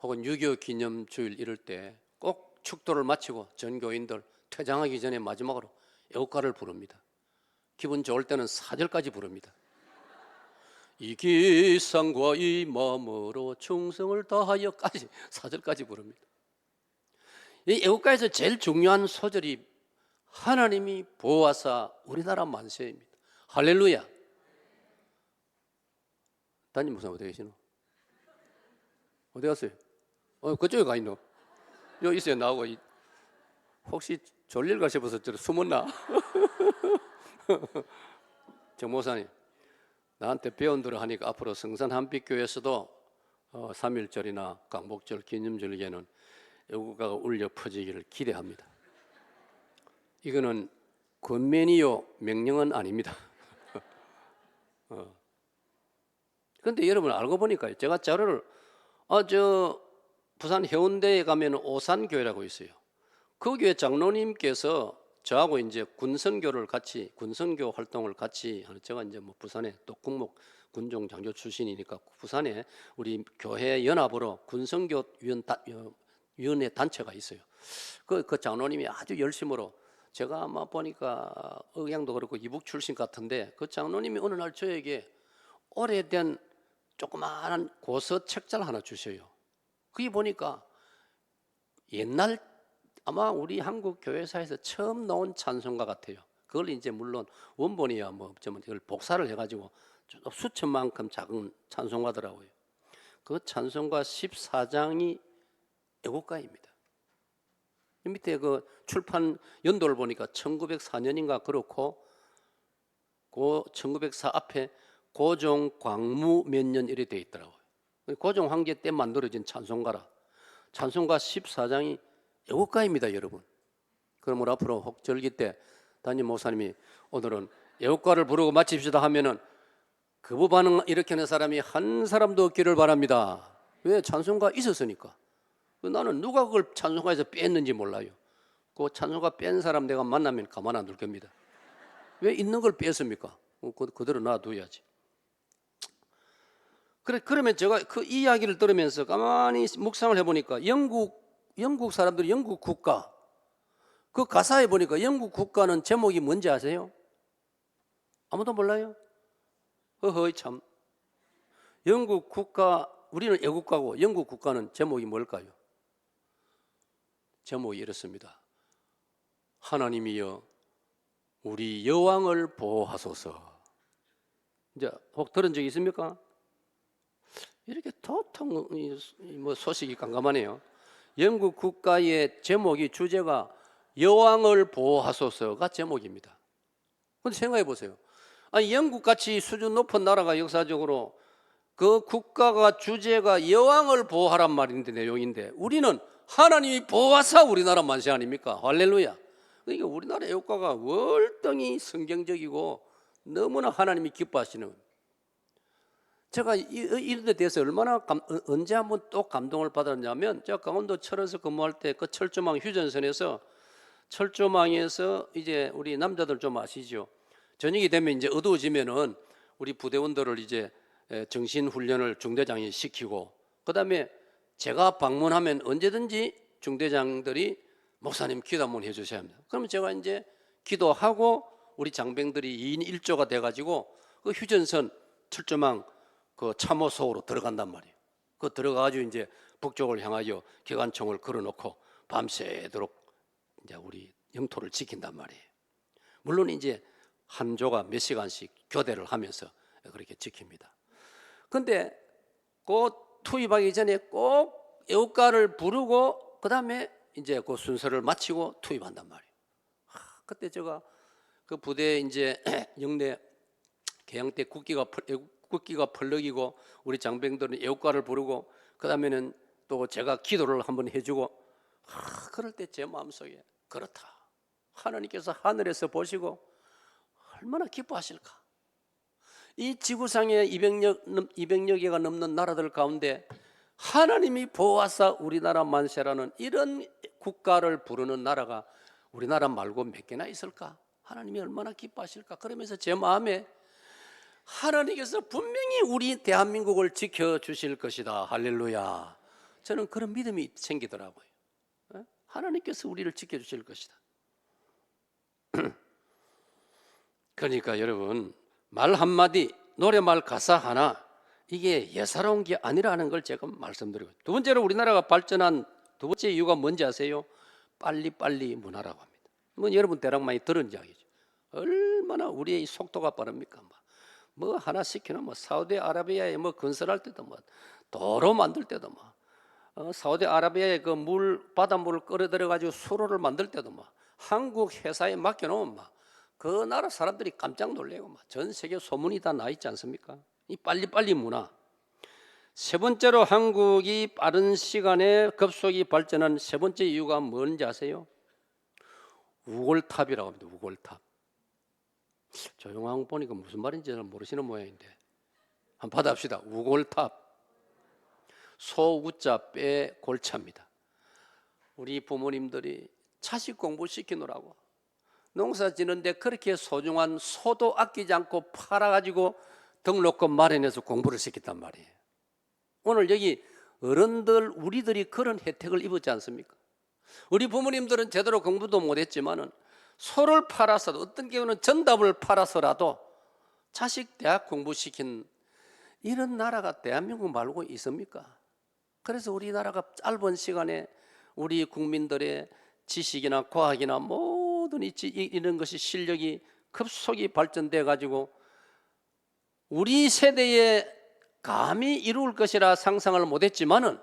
혹은 6.25 기념주일 이럴 때 꼭 축도를 마치고 전 교인들 퇴장하기 전에 마지막으로 애국가를 부릅니다. 기분 좋을 때는 4절까지 부릅니다. 이 기상과 이 마음으로 충성을 다하여까지 4절까지 부릅니다. 이 애국가에서 제일 중요한 소절이 하나님이 보호하사 우리나라 만세입니다. 할렐루야. 담임 목사 어디 계시노? 어디 갔어요? 그쪽에 가 있노? 여기 있어요. 나오고. 혹시 졸릴까 싶어서 저 숨었나? 정 목사님, 나한테 배운 대로 하니까 앞으로 성산 한빛교회에서도 3.1절이나 강복절, 기념절에는 애국가가 울려 퍼지기를 기대합니다. 이거는 권면이요 명령은 아닙니다. 그런데 여러분 알고 보니까 제가 자료를 부산 해운대에 가면 오산교회라고 있어요. 그 교회 장로님께서 저하고 이제 군선교 활동을 같이 하는, 제가 이제 뭐 부산에 또 국목 군종 장교 출신이니까 부산에 우리 교회 연합으로 군선교 위원회 단체가 있어요. 그 장로님이 아주 열심으로, 제가 아마 보니까 의향도 그렇고 이북 출신 같은데, 그 장로님이 어느 날 저에게 오래된 조그마한 고서 책자를 하나 주셔요. 그게 보니까 옛날 아마 우리 한국 교회사에서 처음 나온 찬송가 같아요. 그걸 이제 물론 원본이야 뭐 이걸 복사를 해가지고 수천만큼 작은 찬송가더라고요. 그 찬송가 14장이 애국가입니다. 밑에 그 출판 연도를 보니까 1904년인가 그렇고, 그 1904 앞에 고종 광무 몇 년 이래 돼 있더라고요. 고종 황제 때 만들어진 찬송가라. 찬송가 14장이 애국가입니다, 여러분. 그러므로 앞으로 혹절기 때 담임 목사님이 오늘은 애국가를 부르고 마칩시다 하면은 그 반응 일으키는 사람이 한 사람도 없기를 바랍니다. 왜? 찬송가 있었으니까. 나는 누가 그걸 찬송가에서 뺐는지 몰라요. 그 찬송가 뺀 사람 내가 만나면 가만 안 둘 겁니다. 왜 있는 걸 뺐습니까? 그대로 놔둬야지. 그러면 제가 그 이야기를 들으면서 가만히 묵상을 해보니까 영국 사람들이 영국 국가, 그 가사에 보니까 영국 국가는 제목이 뭔지 아세요? 아무도 몰라요? 허허이 참. 영국 국가, 우리는 애국가고 영국 국가는 제목이 뭘까요? 제목이 이렇습니다. 하나님이여 우리 여왕을 보호하소서. 이제 혹 들은 적 있습니까? 이렇게 도통 뭐 소식이 깜깜하네요. 영국 국가의 제목이, 주제가 여왕을 보호하소서가 제목입니다. 그런데 생각해 보세요. 아니 영국같이 수준 높은 나라가 역사적으로 그 국가가 주제가 여왕을 보호하란 말인데, 내용인데, 우리는 하나님이 보호하사 우리나라 만세 아닙니까? 할렐루야. 그러니까 우리나라 애국가가 월등히 성경적이고 너무나 하나님이 기뻐하시는. 제가 이런 데 대해서 얼마나 언제 한번 또 감동을 받았냐면, 제가 강원도 철원에서 근무할 때 그 철조망 휴전선에서, 철조망에서 이제 우리 남자들 좀 아시죠? 저녁이 되면 이제 어두워지면은 우리 부대원들을 이제 정신훈련을 중대장이 시키고, 그 다음에 제가 방문하면 언제든지 중대장들이 목사님 기도 한번 해주셔야 합니다. 그러면 제가 이제 기도하고 우리 장병들이 2인 1조가 돼가지고 그 휴전선 철조망 그 참호소로 들어간단 말이에요. 그 들어가가지고 이제 북쪽을 향하여 기관총을 걸어놓고 밤새도록 이제 우리 영토를 지킨단 말이에요. 물론 이제 한 조가 몇 시간씩 교대를 하면서 그렇게 지킵니다. 근데 그 투입하기 전에 꼭 애국가를 부르고 그 다음에 이제 그 순서를 마치고 투입한단 말이에요. 그때 제가 그 부대에 이제 영내 개항 때 국기가 펄럭이고 우리 장병들은 애국가를 부르고 그 다음에는 또 제가 기도를 한번 해주고, 그럴 때 제 마음속에, 그렇다, 하나님께서 하늘에서 보시고 얼마나 기뻐하실까. 이 지구상에 200여 개가 넘는 나라들 가운데 하나님이 보호하사 우리나라 만세라는 이런 국가를 부르는 나라가 우리나라 말고 몇 개나 있을까? 하나님이 얼마나 기뻐하실까? 그러면서 제 마음에 하나님께서 분명히 우리 대한민국을 지켜주실 것이다. 할렐루야. 저는 그런 믿음이 생기더라고요. 하나님께서 우리를 지켜주실 것이다. 그러니까 여러분, 말 한마디, 노래말 가사 하나, 이게 예사로운 게 아니라는 걸 제가 말씀드리고, 두 번째로 우리나라가 발전한 두 번째 이유가 뭔지 아세요? 빨리빨리 문화라고 합니다. 뭐 여러분 대략 많이 들은 이야기죠. 얼마나 우리의 속도가 빠릅니까? 뭐 하나 시키는 뭐 사우디아라비아에 뭐 건설할 때도 뭐 도로 만들 때도 뭐 사우디아라비아에 그 바닷물을 끌어들여 가지고 수로를 만들 때도 뭐 한국 회사에 맡겨놓으면 그 나라 사람들이 깜짝 놀래고 전 세계 소문이 다 나 있지 않습니까? 이 빨리빨리 문화. 세 번째로 한국이 빠른 시간에 급속히 발전한 세 번째 이유가 뭔지 아세요? 우골탑이라고 합니다. 우골탑. 조용한 거 보니까 무슨 말인지 잘 모르시는 모양인데 한번 받아봅시다. 우골탑. 소우자 빼 골자입니다. 우리 부모님들이 자식 공부시키느라고 농사 지는데 그렇게 소중한 소도 아끼지 않고 팔아가지고 등록금 마련해서 공부를 시켰단 말이에요. 오늘 여기 어른들 우리들이 그런 혜택을 입었지 않습니까? 우리 부모님들은 제대로 공부도 못했지만은 소를 팔아서도 어떤 경우는 전답을 팔아서라도 자식 대학 공부시킨 이런 나라가 대한민국 말고 있습니까? 그래서 우리나라가 짧은 시간에 우리 국민들의 지식이나 과학이나 모든 이런 것이 실력이 급속히 발전돼 가지고 우리 세대에 감히 이룰 것이라 상상을 못했지만은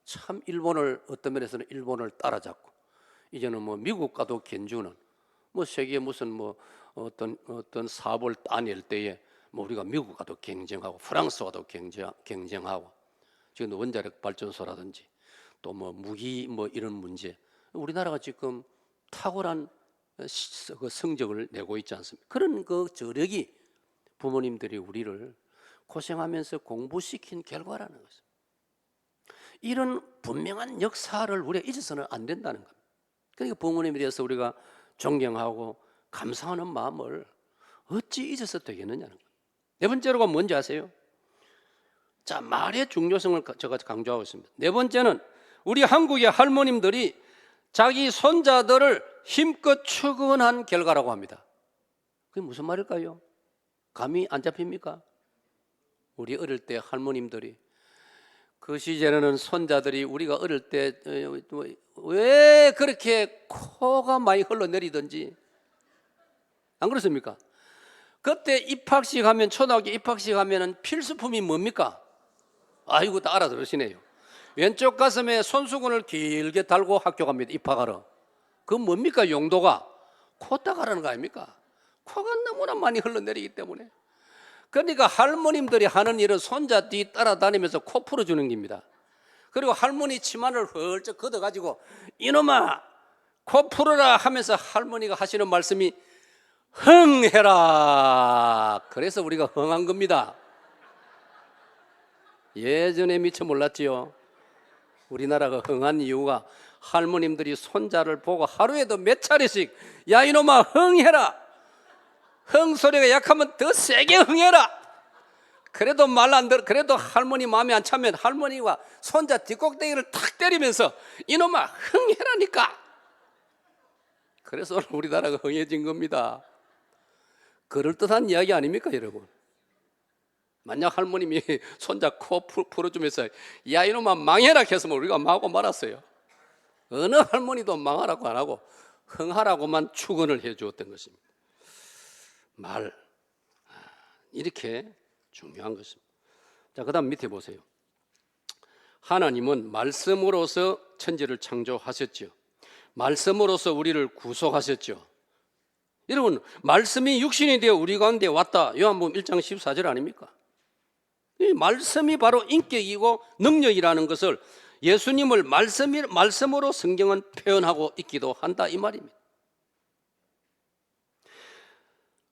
참 일본을 어떤 면에서는 일본을 따라잡고 이제는 뭐 미국과도 견주는 뭐 세계 무슨 뭐 어떤 사업을 따낼 때에 뭐 우리가 미국과도 경쟁하고 프랑스와도 경쟁하고 지금 원자력 발전소라든지 또 뭐 무기 뭐 이런 문제 우리나라가 지금 탁월한 그 성적을 내고 있지 않습니까? 그런 그 저력이 부모님들이 우리를 고생하면서 공부시킨 결과라는 것입니다. 이런 분명한 역사를 우리가 잊어서는 안 된다는 겁니다. 그러니까 부모님에 대해서 우리가 존경하고 감사하는 마음을 어찌 잊어서 되겠느냐는 거예요. 네 번째로가 뭔지 아세요? 자, 말의 중요성을 제가 강조하고 있습니다. 네 번째는 우리 한국의 할머님들이 자기 손자들을 힘껏 축원한 결과라고 합니다. 그게 무슨 말일까요? 감이 안 잡힙니까? 우리 어릴 때 할머님들이 그 시절에는 손자들이 우리가 어릴 때 왜 그렇게 코가 많이 흘러내리든지 안 그렇습니까? 그때 입학식 하면 초등학교 입학식 하면은 필수품이 뭡니까? 아이고 다 알아들으시네요. 왼쪽 가슴에 손수건을 길게 달고 학교 갑니다. 입학하러. 그건 뭡니까? 용도가 코 닦아라는 거 아닙니까? 코가 너무나 많이 흘러내리기 때문에. 그러니까 할머님들이 하는 일은 손자 뒤 따라다니면서 코 풀어주는 겁니다. 그리고 할머니 치마를 헐쩍 걷어가지고 이놈아 코 풀어라 하면서 할머니가 하시는 말씀이 흥해라. 그래서 우리가 흥한 겁니다. 예전에 미처 몰랐지요. 우리나라가 흥한 이유가 할머님들이 손자를 보고 하루에도 몇 차례씩 야 이놈아 흥해라. 흥 소리가 약하면 더 세게 흥해라. 그래도 말 안 들어. 그래도 할머니 마음에 안 차면 할머니가 손자 뒷꼭대기를 탁 때리면서 이놈아 흥해라니까. 그래서 오늘 우리나라가 흥해진 겁니다. 그럴듯한 이야기 아닙니까 여러분? 만약 할머님이 손자 코 풀어주면서 야 이놈아 망해라 했으면 우리가 망하고 말았어요. 어느 할머니도 망하라고 안 하고 흥하라고만 축원을 해 주었던 것입니다. 말 이렇게 중요한 것입니다. 자, 그다음 밑에 보세요. 하나님은 말씀으로서 천지를 창조하셨죠. 말씀으로서 우리를 구속하셨죠. 여러분 말씀이 육신이 되어 우리 가운데 왔다. 요한복음 1장 14절 아닙니까? 이 말씀이 바로 인격이고 능력이라는 것을 예수님을 말씀으로 성경은 표현하고 있기도 한다 이 말입니다.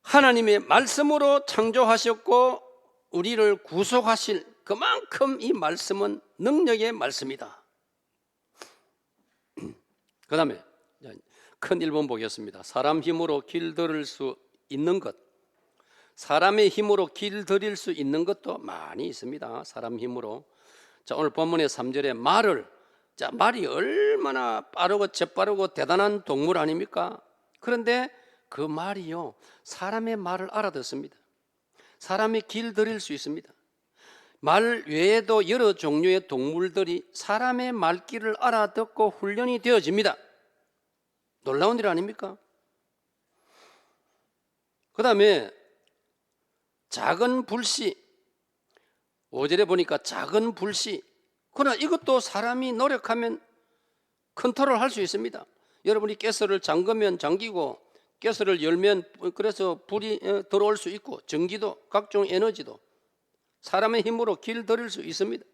하나님의 말씀으로 창조하셨고 우리를 구속하실 그만큼 이 말씀은 능력의 말씀이다. 그 다음에 큰 1번 보겠습니다. 사람 힘으로 길들일 수 있는 것. 사람의 힘으로 길들일 수 있는 것도 많이 있습니다. 사람 힘으로. 자, 오늘 본문의 3절에 말을 자, 말이 얼마나 빠르고 재빠르고 대단한 동물 아닙니까? 그런데 그 말이요, 사람의 말을 알아듣습니다. 사람이 길들일 수 있습니다. 말 외에도 여러 종류의 동물들이 사람의 말귀를 알아듣고 훈련이 되어집니다. 놀라운 일 아닙니까? 그 다음에 작은 불씨, 5절에 보니까 작은 불씨, 그러나 이것도 사람이 노력하면 컨트롤 할 수 있습니다. 여러분이 가스를 잠그면 잠기고 가스를 열면 그래서 불이 들어올 수 있고, 전기도 각종 에너지도 사람의 힘으로 길들일 수 있습니다.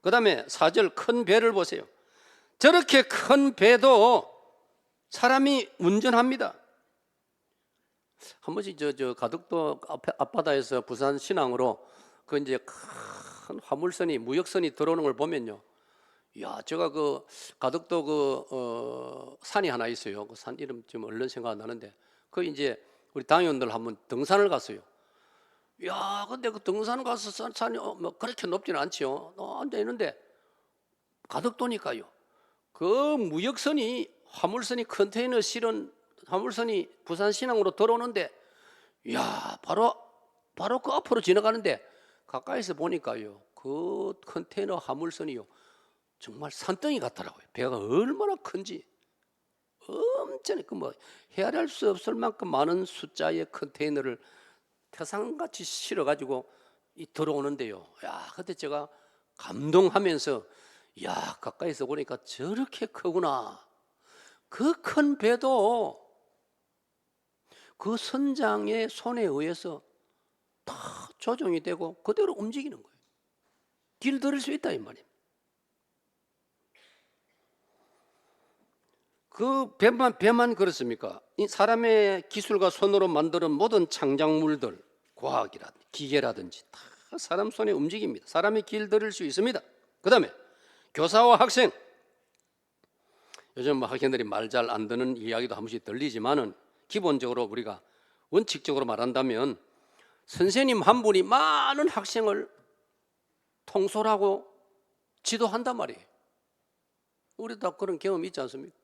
그 다음에 4절 큰 배를 보세요. 저렇게 큰 배도 사람이 운전합니다. 한 번씩 저 가덕도 앞바다에서 부산 신항으로 그 이제 큰 화물선이 무역선이 들어오는 걸 보면요, 야, 제가 그 가덕도 산이 하나 있어요. 그 산 이름 지금 얼른 생각 안 나는데, 그 이제 우리 당원들 한번 등산을 갔어요. 야, 근데 그 등산 가서 산이 뭐 그렇게 높지는 않지요. 앉아 있는데 가덕도니까요, 그 무역선이 화물선이 컨테이너 실은 화물선이 부산 신항으로 들어오는데, 야, 바로 그 앞으로 지나가는데 가까이서 보니까요, 그 컨테이너 화물선이요, 정말 산덩이 같더라고요. 배가 얼마나 큰지. 엄청 뭐 헤아릴 수 없을 만큼 많은 숫자의 컨테이너를 태산같이 실어가지고 들어오는데요. 야, 그때 제가 감동하면서, 야, 가까이서 보니까 저렇게 크구나. 그 큰 배도 그 선장의 손에 의해서 다 조정이 되고 그대로 움직이는 거예요. 길들일 수 있다 이 말이에요. 그 배만 그렇습니까? 이 사람의 기술과 손으로 만드는 모든 창작물들, 과학이라든지 기계라든지 다 사람 손에 움직입니다. 사람이 길들일 수 있습니다. 그 다음에 교사와 학생, 요즘 뭐 학생들이 말 잘 안 듣는 이야기도 한 번씩 들리지만은 기본적으로 우리가 원칙적으로 말한다면 선생님 한 분이 많은 학생을 통솔하고 지도한단 말이에요. 우리도 다 그런 경험이 있지 않습니까?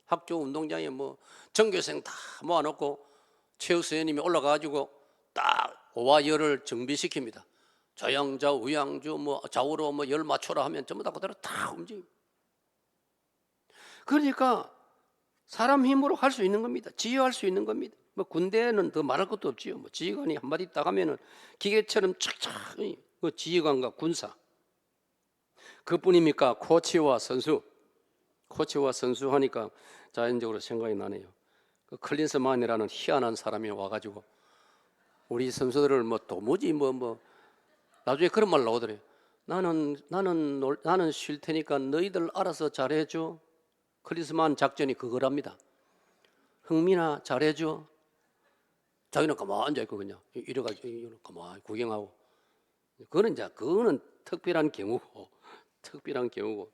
학교 운동장에 뭐 전교생 다 모아놓고 체육 선생님이 올라가가지고 딱 오와 열을 정비시킵니다. 좌양좌 우양주 뭐 좌우로 뭐 열 맞춰라 하면 전부 다 그대로 다 움직입니다. 그러니까 사람 힘으로 할 수 있는 겁니다. 지휘할 수 있는 겁니다. 뭐 군대는 더 말할 것도 없지요. 뭐 지휘관이 한마디 딱 하면은 기계처럼 착착, 그 지휘관과 군사. 그뿐입니까? 코치와 선수 하니까 자연적으로 생각이 나네요. 그 클린스만이라는 희한한 사람이 와가지고 우리 선수들을 뭐 도무지 뭐 나중에 그런 말 나오더래요. 나는 쉴 테니까 너희들 알아서 잘해줘. 클린스만 작전이 그거랍니다. 흥민아 잘해줘. 자기는 가만히 앉아있고 그냥 이래가지고 가만히 구경하고. 그거는 특별한 경우고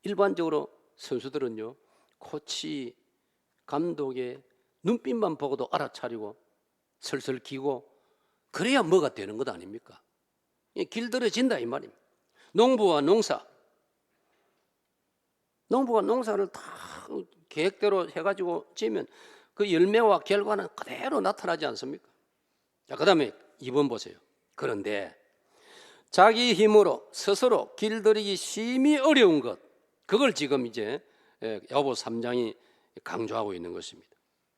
일반적으로 선수들은요, 코치 감독의 눈빛만 보고도 알아차리고 슬슬 기고 그래야 뭐가 되는 것 아닙니까? 길들여진다 이 말입니다. 농부가 농사를 다 계획대로 해가지고 지으면 그 열매와 결과는 그대로 나타나지 않습니까? 자, 그 다음에 2번 보세요. 그런데 자기 힘으로 스스로 길들이기 심히 어려운 것, 그걸 지금 이제 야고보 3장이 강조하고 있는 것입니다.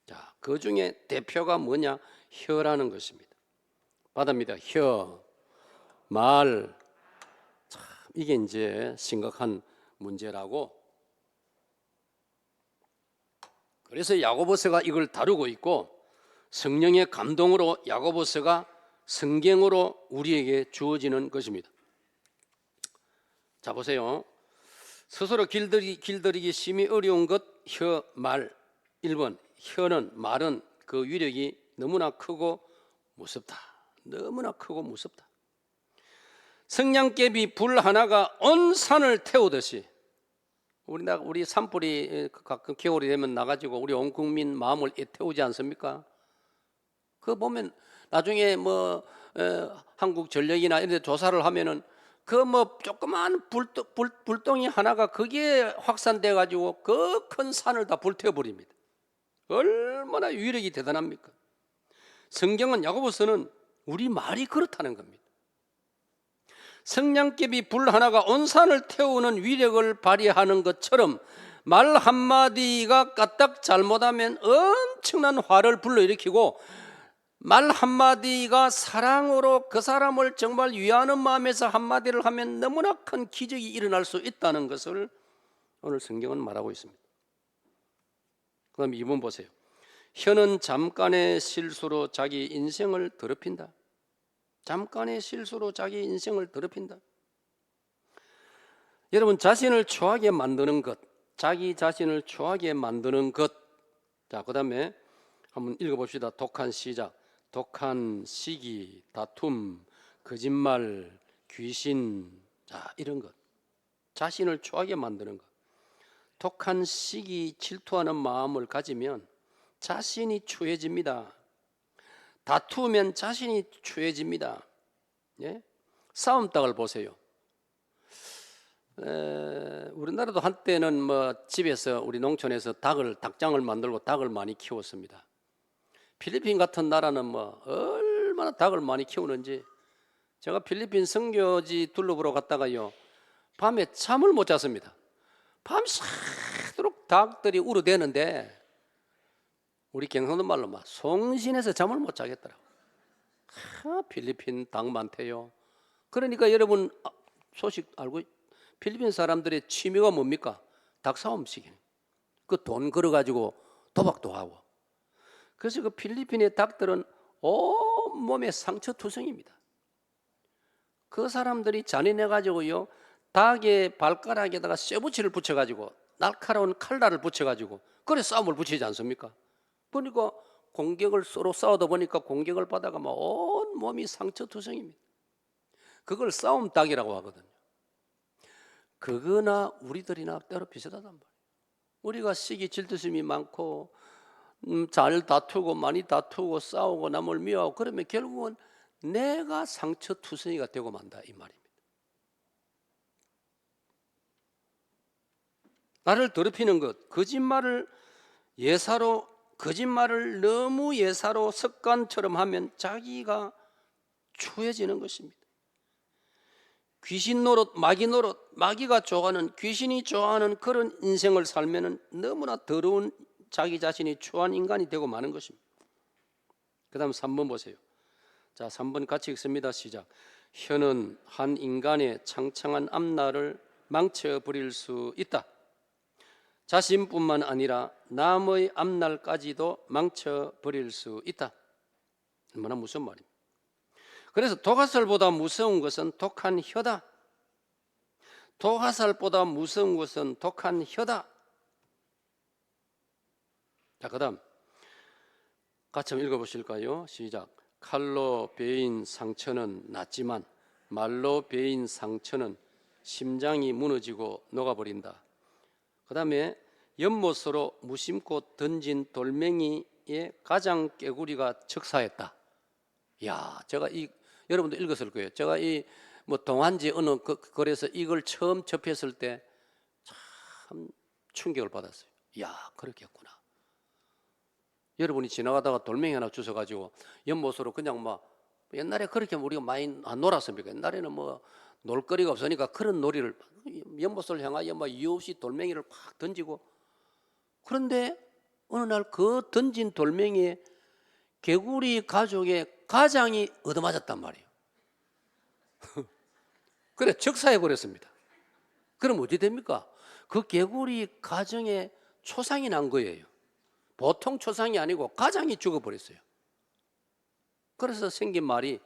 자, 그 중에 대표가 뭐냐? 혀라는 것입니다. 받습니다. 혀, 말. 참, 이게 이제 심각한 문제라고. 그래서 야고보서가 이걸 다루고 있고, 성령의 감동으로 야고보서가 성경으로 우리에게 주어지는 것입니다. 자, 보세요. 스스로 길들이기 심히 어려운 것, 혀, 말. 1번, 말은 그 위력이 너무나 크고 무섭다. 너무나 크고 무섭다. 성냥개비 불 하나가 온 산을 태우듯이, 우리 산불이 가끔 겨울이 되면 나가지고 우리 온 국민 마음을 태우지 않습니까? 그거 보면 나중에 뭐 한국전력이나 이런 데 조사를 하면은 그 뭐 조그만 불똥이 하나가 거기에 확산돼 가지고 그 큰 산을 다 불태워 버립니다. 얼마나 위력이 대단합니까? 성경은 야고보서는 우리 말이 그렇다는 겁니다. 성냥개비 불 하나가 온 산을 태우는 위력을 발휘하는 것처럼 말 한마디가 까딱 잘못하면 엄청난 화를 불러일으키고, 말 한마디가 사랑으로 그 사람을 정말 위하는 마음에서 한마디를 하면 너무나 큰 기적이 일어날 수 있다는 것을 오늘 성경은 말하고 있습니다. 그 다음에 2번 보세요. 혀는 잠깐의 실수로 자기 인생을 더럽힌다. 잠깐의 실수로 자기 인생을 더럽힌다. 여러분, 자신을 초하게 만드는 것, 자기 자신을 초하게 만드는 것. 자, 그 다음에 한번 읽어봅시다. 독한 시작. 독한 시기, 다툼, 거짓말, 귀신, 자, 이런 것. 자신을 초하게 만드는 것. 독한 시기, 질투하는 마음을 가지면 자신이 추해집니다. 다투면 자신이 추해집니다. 예? 싸움닭을 보세요. 우리나라도 한때는 뭐 집에서, 우리 농촌에서 닭장을 만들고 닭을 많이 키웠습니다. 필리핀 같은 나라는 뭐 얼마나 닭을 많이 키우는지, 제가 필리핀 선교지 둘러보러 갔다가요, 밤에 잠을 못 잤습니다. 밤새도록 닭들이 울어대는데 우리 경상도 말로 막 송신해서 잠을 못 자겠더라고. 필리핀 닭 많대요. 그러니까 여러분 소식 알고, 필리핀 사람들의 취미가 뭡니까? 닭 싸움식이에요. 그 돈 걸어가지고 도박도 하고. 그래서 그 필리핀의 닭들은 온몸에 상처투성입니다. 그 사람들이 잔인해가지고요, 닭의 발가락에다가 쇠붙이를 붙여가지고, 날카로운 칼날을 붙여가지고, 그래 싸움을 붙이지 않습니까? 그러니까 공격을 서로 싸우다 보니까 공격을 받아가 막 온몸이 상처투성입니다. 그걸 싸움닭이라고 하거든요. 그거나 우리들이나 때로 비슷하단 말이에요. 우리가 시기 질투심이 많고 잘 다투고 많이 다투고 싸우고 남을 미워하고 그러면 결국은 내가 상처투성이가 되고 만다, 이 말입니다. 나를 더럽히는 것, 거짓말을 너무 예사로 습관처럼 하면 자기가 추해지는 것입니다. 귀신 노릇, 마귀 노릇, 마귀가 좋아하는, 귀신이 좋아하는 그런 인생을 살면은 너무나 더러운, 자기 자신이 추한 인간이 되고 마는 것입니다. 그 다음 3번 보세요. 자, 3번 같이 읽습니다. 시작. 혀는 한 인간의 창창한 앞날을 망쳐버릴 수 있다. 자신뿐만 아니라 남의 앞날까지도 망쳐버릴 수 있다. 얼마나 무서운 말입니다. 그래서 독화살보다 무서운 것은 독한 혀다. 독화살보다 무서운 것은 독한 혀다. 자, 그 다음 같이 한번 읽어보실까요? 시작. 칼로 베인 상처는 낫지만 말로 베인 상처는 심장이 무너지고 녹아버린다. 그 다음에 연못으로 무심코 던진 돌멩이에 가장 깨구리가 적사했다. 야, 제가 여러분도 읽었을 거예요. 제가 뭐 동안지 어느 거래서 이걸 처음 접했을 때 참 충격을 받았어요. 야, 그렇겠구나. 여러분이 지나가다가 돌멩이 하나 주워가지고 연못으로 그냥 막, 옛날에 그렇게 우리가 많이 안 놀았습니까? 옛날에는 뭐 놀거리가 없으니까 그런 놀이를, 연못을 향하여 막 이유 없이 돌멩이를 팍 던지고, 그런데 어느 날 그 던진 돌멩이에 개구리 가족의 가장이 얻어맞았단 말이에요. 그래, 적사해 버렸습니다. 그럼 어찌 됩니까? 그 개구리 가정에 초상이 난 거예요. 보통 초상이 아니고 가장이 죽어버렸어요. 그래서 생긴 말이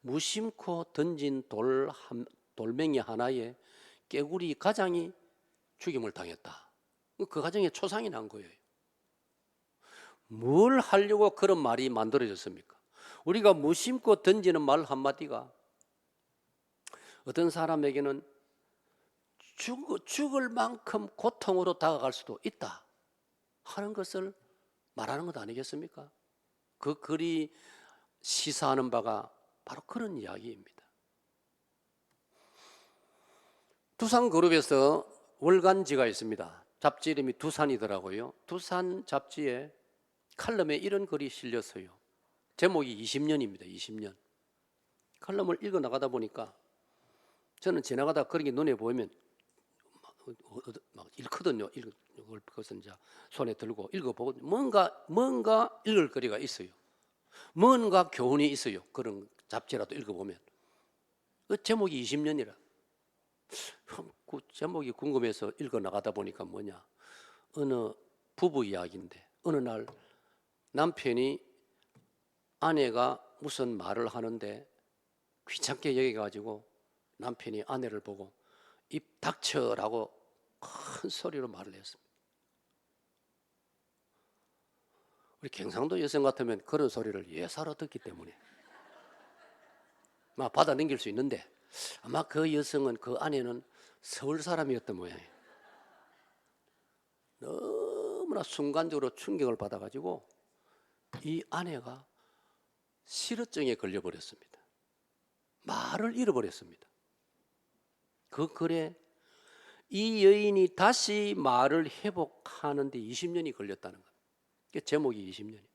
무심코 던진 돌멩이 하나에 개구리 가장이 죽임을 당했다. 그 가정에 초상이 난 거예요. 뭘 하려고 그런 말이 만들어졌습니까? 우리가 무심코 던지는 말 한마디가 어떤 사람에게는 죽을 만큼 고통으로 다가갈 수도 있다 하는 것을 말하는 것 아니겠습니까? 그 글이 시사하는 바가 바로 그런 이야기입니다. 두산그룹에서 월간지가 있습니다. 잡지 이름이 두산이더라고요. 두산 잡지에 칼럼에 이런 글이 실렸어요. 제목이 20년입니다. 20년. 칼럼을 읽어 나가다 보니까 저는 지나가다 그런 게 눈에 보이면 막 읽거든요. 그것은 이제 손에 들고 읽어보고 뭔가 읽을 거리가 있어요. 뭔가 교훈이 있어요. 그런 잡지라도 읽어보면. 그 제목이 20년이라. 그 제목이 궁금해서 읽어 나가다 보니까 뭐냐. 어느 부부 이야기인데 어느 날 남편이 아내가 무슨 말을 하는데 귀찮게 여겨가지고 남편이 아내를 보고 입 닥쳐라고 큰 소리로 말을 했습니다. 우리 경상도 여성 같으면 그런 소리를 예사로 듣기 때문에 막 받아 넘길 수 있는데 아마 그 여성은, 그 아내는 서울 사람이었던 모양이에요. 너무나 순간적으로 충격을 받아가지고 이 아내가 실어증에 걸려버렸습니다. 말을 잃어버렸습니다. 그 글에 이 여인이 다시 말을 회복하는데 20년이 걸렸다는 겁니다. 제목이 20년이에요.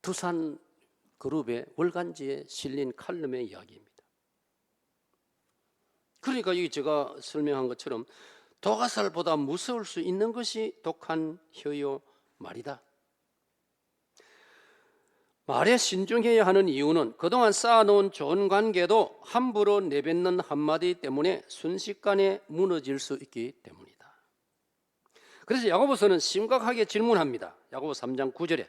두산 그룹의 월간지에 실린 칼럼의 이야기입니다. 그러니까 이 제가 설명한 것처럼 독화살보다 무서울 수 있는 것이 독한 혀요 말이다. 말에 신중해야 하는 이유는 그동안 쌓아놓은 좋은 관계도 함부로 내뱉는 한마디 때문에 순식간에 무너질 수 있기 때문이다. 그래서 야고보서는 심각하게 질문합니다. 야고보 3장 9절에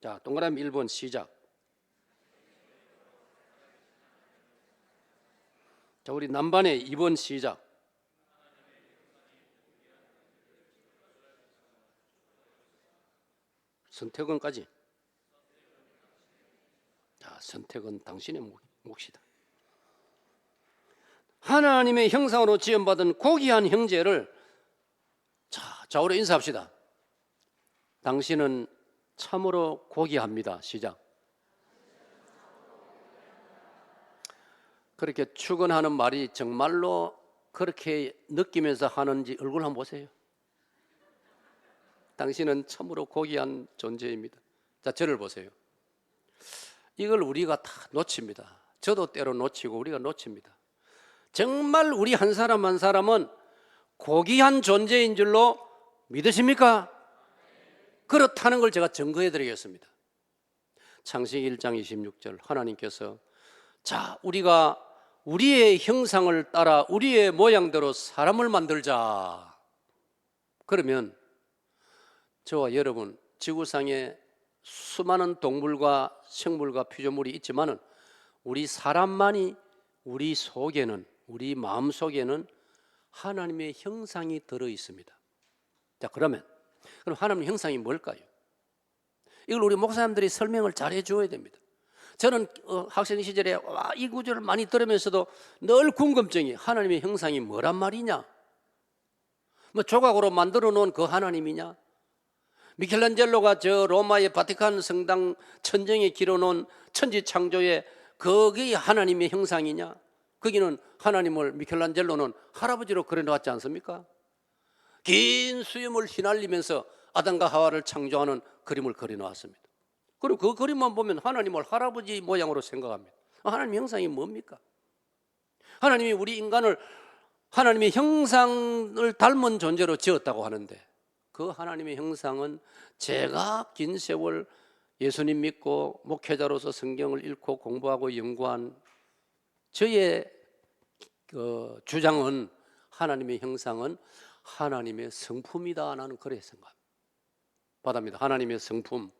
자, 동그라미 1번 시작. 자, 우리 남반의 2번 시작. 선택은까지. 자, 선택은 당신의 몫이다. 하나님의 형상으로 지음받은 고귀한 형제를 자, 좌우로 인사합시다. 당신은 참으로 고귀합니다. 시작. 그렇게 축원하는 말이 정말로 그렇게 느끼면서 하는지 얼굴 한번 보세요. 당신은 참으로 고귀한 존재입니다. 자, 저를 보세요. 이걸 우리가 다 놓칩니다. 저도 때로 놓치고 우리가 놓칩니다. 정말 우리 한 사람 한 사람은 고귀한 존재인 줄로 믿으십니까? 그렇다는 걸 제가 증거해 드리겠습니다. 창세기 1장 26절 하나님께서 자, 우리가 우리의 형상을 따라 우리의 모양대로 사람을 만들자. 그러면 저와 여러분 지구상에 수많은 동물과 생물과 피조물이 있지만은 우리 사람만이 우리 속에는, 우리 마음 속에는 하나님의 형상이 들어 있습니다. 자, 그럼 하나님의 형상이 뭘까요? 이걸 우리 목사님들이 설명을 잘 해줘야 됩니다. 저는 학생 시절에 이 구절을 많이 들으면서도 늘 궁금증이 하나님의 형상이 뭐란 말이냐? 뭐 조각으로 만들어 놓은 그 하나님이냐? 미켈란젤로가 저 로마의 바티칸 성당 천정에 기려놓은 천지창조의 그게 하나님의 형상이냐? 거기는 하나님을 미켈란젤로는 할아버지로 그려놓았지 않습니까? 긴 수염을 휘날리면서 아담과 하와를 창조하는 그림을 그려놓았습니다. 그리고 그 그림만 보면 하나님을 할아버지 모양으로 생각합니다. 하나님의 형상이 뭡니까? 하나님이 우리 인간을 하나님의 형상을 닮은 존재로 지었다고 하는데 그 하나님의 형상은 제가 긴 세월 예수님 믿고 목회자로서 성경을 읽고 공부하고 연구한 저의 주장은 하나님의 형상은 하나님의 성품이다. 나는 그렇게 생각합니다. 받아입니다. 하나님의 성품.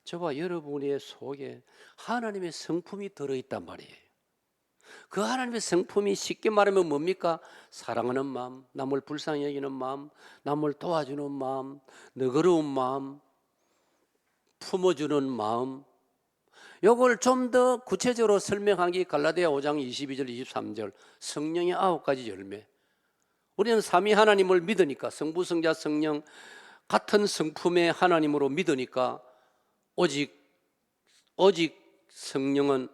저와 여러분의 속에 하나님의 성품이 들어있단 말이에요. 그 하나님의 성품이 쉽게 말하면 뭡니까? 사랑하는 마음, 남을 불쌍히 여기는 마음, 남을 도와주는 마음, 너그러운 마음, 품어주는 마음. 이걸 좀 더 구체적으로 설명한 게 갈라디아 5장 22절 23절 성령의 9가지 열매. 우리는 삼위 하나님을 믿으니까 성부, 성자, 성령 같은 성품의 하나님으로 믿으니까 오직 성령은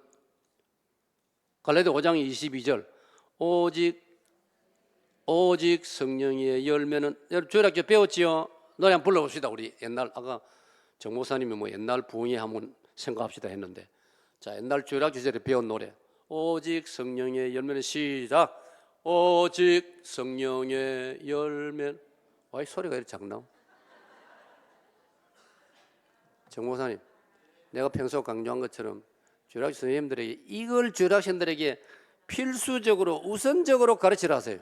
갈라디아 5장 22절 오직 성령의 열매는, 여러분 주일학교 배웠지요? 노래 한번 불러봅시다. 우리 옛날 아까 정 목사님이 뭐 옛날 부흥회 한번 생각합시다 했는데, 자, 옛날 주일학교 시절에 배운 노래 오직 성령의 열매는, 시작. 오직 성령의 열매. 와, 이 소리가 이렇게 작나? 정 목사님, 내가 평소 강조한 것처럼 주일학교 선생님들에게 이걸 주일학생들에게 필수적으로 우선적으로 가르치라 하세요.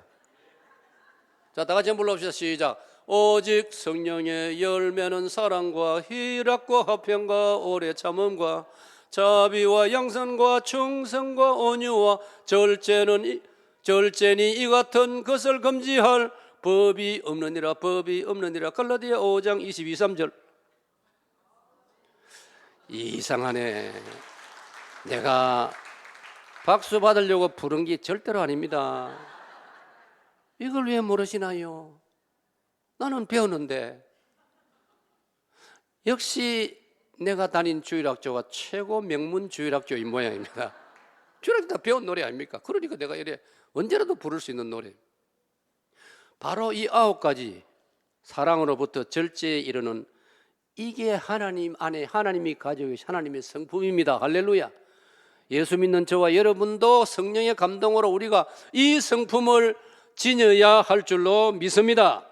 자, 다 같이 한번 불러봅시다. 시작. 오직 성령의 열매는 사랑과 희락과 화평과 오래 참음과 자비와 양선과 충성과 온유와 절제니 이 같은 것을 금지할 법이 없느니라. 갈라디아 5장 22, 3절. 이상하네. 내가 박수 받으려고 부른 게 절대로 아닙니다. 이걸 왜 모르시나요? 나는 배웠는데. 역시 내가 다닌 주일학교가 최고 명문 주일학교인 모양입니다. 주일학교 다 배운 노래 아닙니까? 그러니까 내가 이래 언제라도 부를 수 있는 노래. 바로 이 9가지 사랑으로부터 절제에 이르는, 이게 하나님 안에 하나님이 가지고 계신 하나님의 성품입니다. 할렐루야. 예수 믿는 저와 여러분도 성령의 감동으로 우리가 이 성품을 지녀야 할 줄로 믿습니다.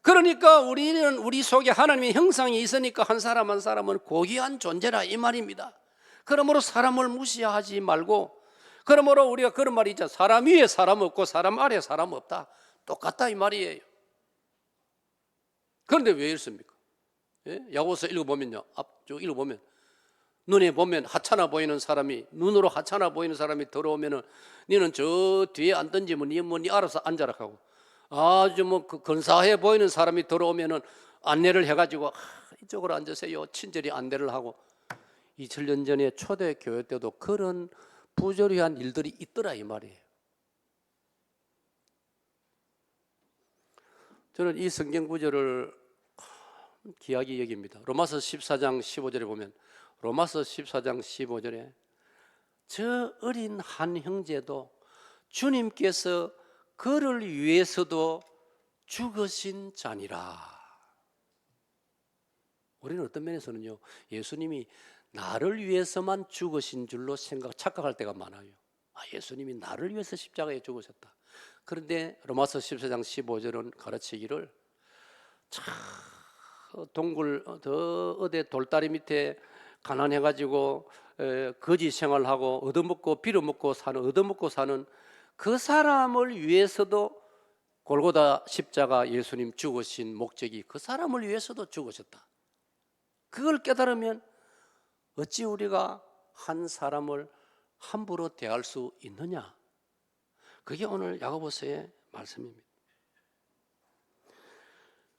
그러니까 우리는 우리 속에 하나님의 형상이 있으니까 한 사람 한 사람은 고귀한 존재라 이 말입니다. 그러므로 사람을 무시하지 말고, 그러므로 우리가 그런 말이 있잖아요. 사람 위에 사람 없고 사람 아래에 사람 없다. 똑같다 이 말이에요. 그런데 왜 이렇습니까? 예? 야고보서 읽어보면요, 앞쪽 읽어보면 눈에 보면 하찮아 보이는 사람이, 눈으로 하찮아 보이는 사람이 들어오면은 너는 저 뒤에 앉든지 네 알아서 앉아라 하고, 아주 근사해 보이는 사람이 들어오면은 안내를 해가지고 이쪽으로 앉으세요 친절히 안내를 하고. 2000년 전에 초대 교회 때도 그런 부조리한 일들이 있더라 이 말이에요. 저는 이 성경 구절을 귀하게 여깁니다. 로마서 14장 15절에 보면, 로마서 14장 15절에 저 어린 한 형제도 주님께서 그를 위해서도 죽으신 자니라. 우리는 어떤 면에서는요, 예수님이 나를 위해서만 죽으신 줄로 착각할 때가 많아요. 예수님이 나를 위해서 십자가에 죽으셨다. 그런데 로마서 14장 15절은 가르치기를, 동굴 어디 돌다리 밑에 가난해가지고 거지 생활하고 얻어먹고 빌어먹고 사는 그 사람을 위해서도 골고다 십자가 예수님 죽으신 목적이 그 사람을 위해서도 죽으셨다. 그걸 깨달으면 어찌 우리가 한 사람을 함부로 대할 수 있느냐? 그게 오늘 야고보서의 말씀입니다.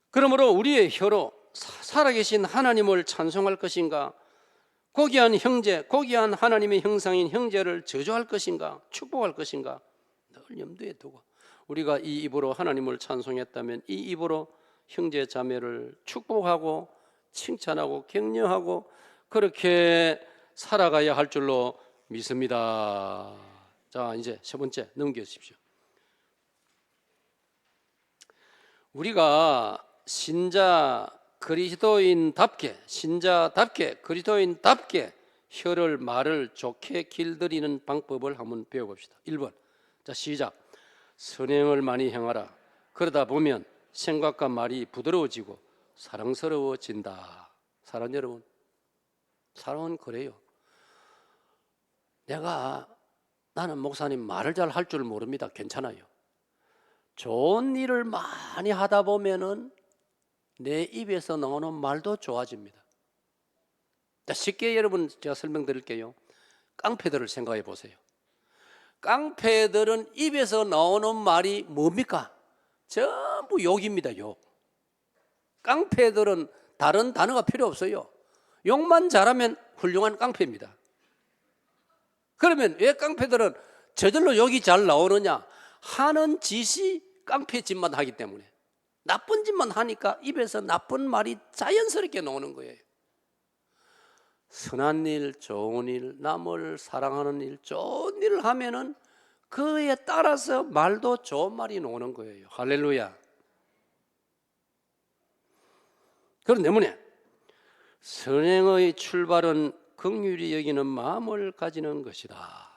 그러므로 우리의 혀로 살아계신 하나님을 찬송할 것인가, 고귀한 형제, 고귀한 하나님의 형상인 형제를 저주할 것인가, 축복할 것인가, 늘 염두에 두고 우리가 이 입으로 하나님을 찬송했다면 이 입으로 형제 자매를 축복하고 칭찬하고 격려하고 그렇게 살아가야 할 줄로 믿습니다. 자, 이제 세 번째 넘겨주십시오. 우리가 그리스도인답게 말을 좋게 길들이는 방법을 한번 배워봅시다. 1번, 자 시작. 선행을 많이 행하라. 그러다 보면 생각과 말이 부드러워지고 사랑스러워진다. 사랑 여러분, 사랑은 그래요. 나는 목사님 말을 잘 할 줄 모릅니다. 괜찮아요. 좋은 일을 많이 하다 보면은 내 입에서 나오는 말도 좋아집니다. 자, 쉽게 여러분 제가 설명드릴게요. 깡패들을 생각해 보세요. 깡패들은 입에서 나오는 말이 뭡니까? 전부 욕입니다. 욕. 깡패들은 다른 단어가 필요 없어요. 욕만 잘하면 훌륭한 깡패입니다. 그러면 왜 깡패들은 저절로 욕이 잘 나오느냐? 하는 짓이 깡패 짓만 하기 때문에. 나쁜 짓만 하니까 입에서 나쁜 말이 자연스럽게 나오는 거예요. 선한 일, 좋은 일, 남을 사랑하는 일, 좋은 일을 하면은 그에 따라서 말도 좋은 말이 나오는 거예요. 할렐루야. 그런 때문에 선행의 출발은 긍휼히 여기는 마음을 가지는 것이다.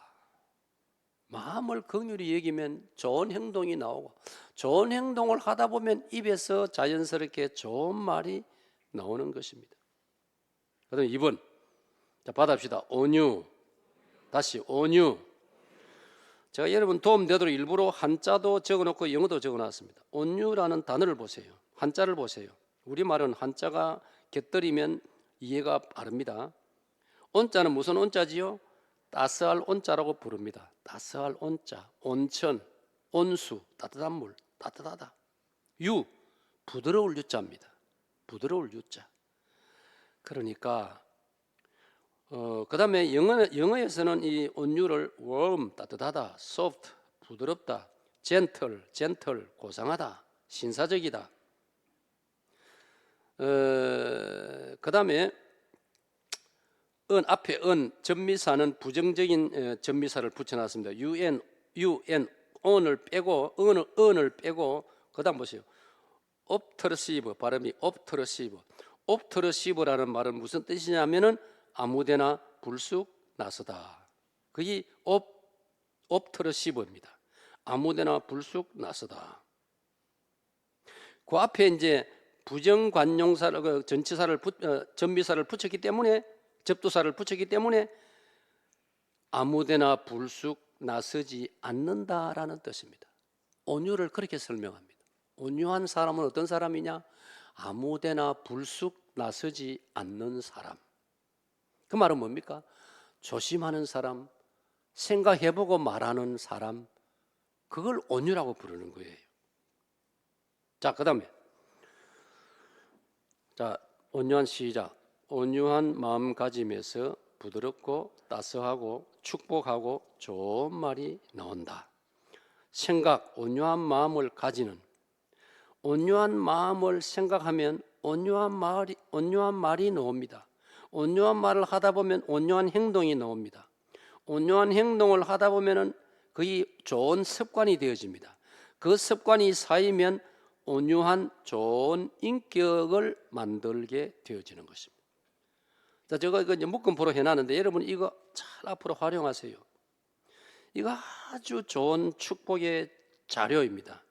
마음을 긍휼히 여기면 좋은 행동이 나오고, 좋은 행동을 하다 보면 입에서 자연스럽게 좋은 말이 나오는 것입니다. 그다음에 2번, 자, 받아봅시다. 온유. 다시 온유. 제가 여러분 도움되도록 일부러 한자도 적어놓고 영어도 적어놨습니다. 온유라는 단어를 보세요. 한자를 보세요. 우리말은 한자가 곁들이면 이해가 빠릅니다. 온자는 무슨 온자지요? 따스할 온자라고 부릅니다. 따스할 온자, 온천, 온수, 따뜻한 물, 따뜻하다. 유, 부드러울 유자입니다. 부드러울 유자. 그러니까 그 다음에 영어에서는 이 온유를 warm, 따뜻하다, soft, 부드럽다, gentle, 고상하다, 신사적이다. 그 다음에 앞에 전미사는 부정적인 전미사를 붙여놨습니다. on을 빼고 on을 빼고 그 다음 보세요. obtrusive 발음이 obtrusive라는 말은 무슨 뜻이냐면은 아무데나 불쑥 나서다. 그게 obtrusive입니다. 아무데나 불쑥 나서다. 그 앞에 이제 부정관용사를 전미사를 붙였기 때문에 접두사를 붙였기 때문에 아무데나 불쑥 나서지 않는다라는 뜻입니다. 온유를 그렇게 설명합니다. 온유한 사람은 어떤 사람이냐? 아무데나 불쑥 나서지 않는 사람. 그 말은 뭡니까? 조심하는 사람, 생각해보고 말하는 사람, 그걸 온유라고 부르는 거예요. 자, 그 다음에 자, 온유한 시작. 온유한 마음가짐에서 부드럽고 따스하고 축복하고 좋은 말이 나온다. 생각, 온유한 마음을 가지는, 온유한 마음을 생각하면 온유한 말이 나옵니다. 온유한 말을 하다 보면 온유한 행동이 나옵니다. 온유한 행동을 하다 보면은 그게 좋은 습관이 되어집니다. 그 습관이 쌓이면 온유한 좋은 인격을 만들게 되어지는 것입니다. 자, 제가 이거 이제 묶음표로 해놨는데 여러분 이거 잘 앞으로 활용하세요. 이거 아주 좋은 축복의 자료입니다.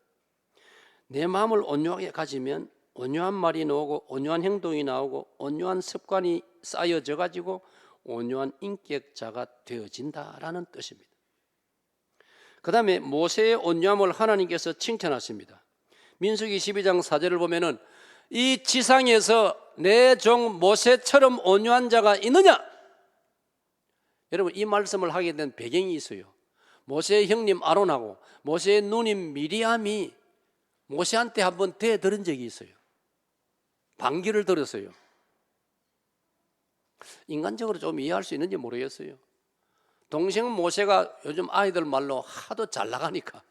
내 마음을 온유하게 가지면 온유한 말이 나오고 온유한 행동이 나오고 온유한 습관이 쌓여져 가지고 온유한 인격자가 되어진다라는 뜻입니다. 그 다음에 모세의 온유함을 하나님께서 칭찬하십니다. 민수기 12장 4절을 보면은 이 지상에서 내 종 모세처럼 온유한 자가 있느냐? 여러분 이 말씀을 하게 된 배경이 있어요. 모세의 형님 아론하고 모세의 누님 미리암이 모세한테 한번 대들은 적이 있어요. 반기를 들었어요. 인간적으로 좀 이해할 수 있는지 모르겠어요. 동생 모세가 요즘 아이들 말로 하도 잘 나가니까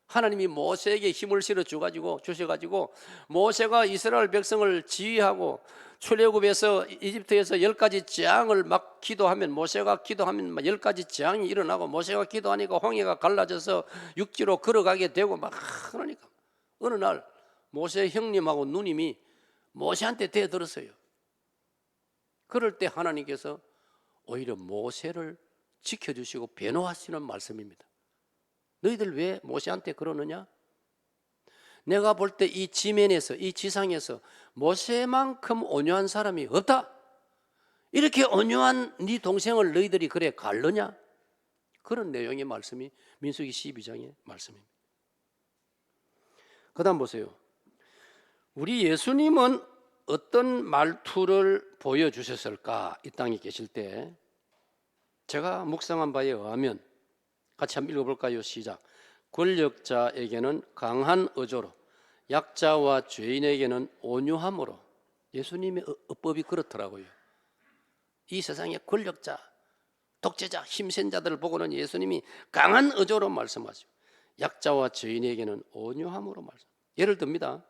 하나님이 모세에게 힘을 실어 주셔가지고 모세가 이스라엘 백성을 지휘하고 출애굽에서 이집트에서 10가지 재앙을 막 기도하면 모세가 기도하면 10가지 재앙이 일어나고 모세가 기도하니까 홍해가 갈라져서 육지로 걸어가게 되고 막 그러니까 어느 날 모세 형님하고 누님이 모세한테 대들었어요. 그럴 때 하나님께서 오히려 모세를 지켜주시고 변호하시는 말씀입니다. 너희들 왜 모세한테 그러느냐? 내가 볼 때 이 지면에서 이 지상에서 모세만큼 온유한 사람이 없다. 이렇게 온유한 네 동생을 너희들이 그래 갈르냐? 그런 내용의 말씀이 민수기 12장의 말씀입니다. 그 다음 보세요. 우리 예수님은 어떤 말투를 보여주셨을까? 이 땅에 계실 때 제가 묵상한 바에 의하면 같이 한번 읽어볼까요? 시작. 권력자에게는 강한 어조로, 약자와 죄인에게는 온유함으로. 예수님의 어법이 그렇더라고요. 이 세상의 권력자, 독재자, 힘센 자들을 보고는 예수님이 강한 어조로 말씀하시고 약자와 죄인에게는 온유함으로 말씀. 예를 듭니다.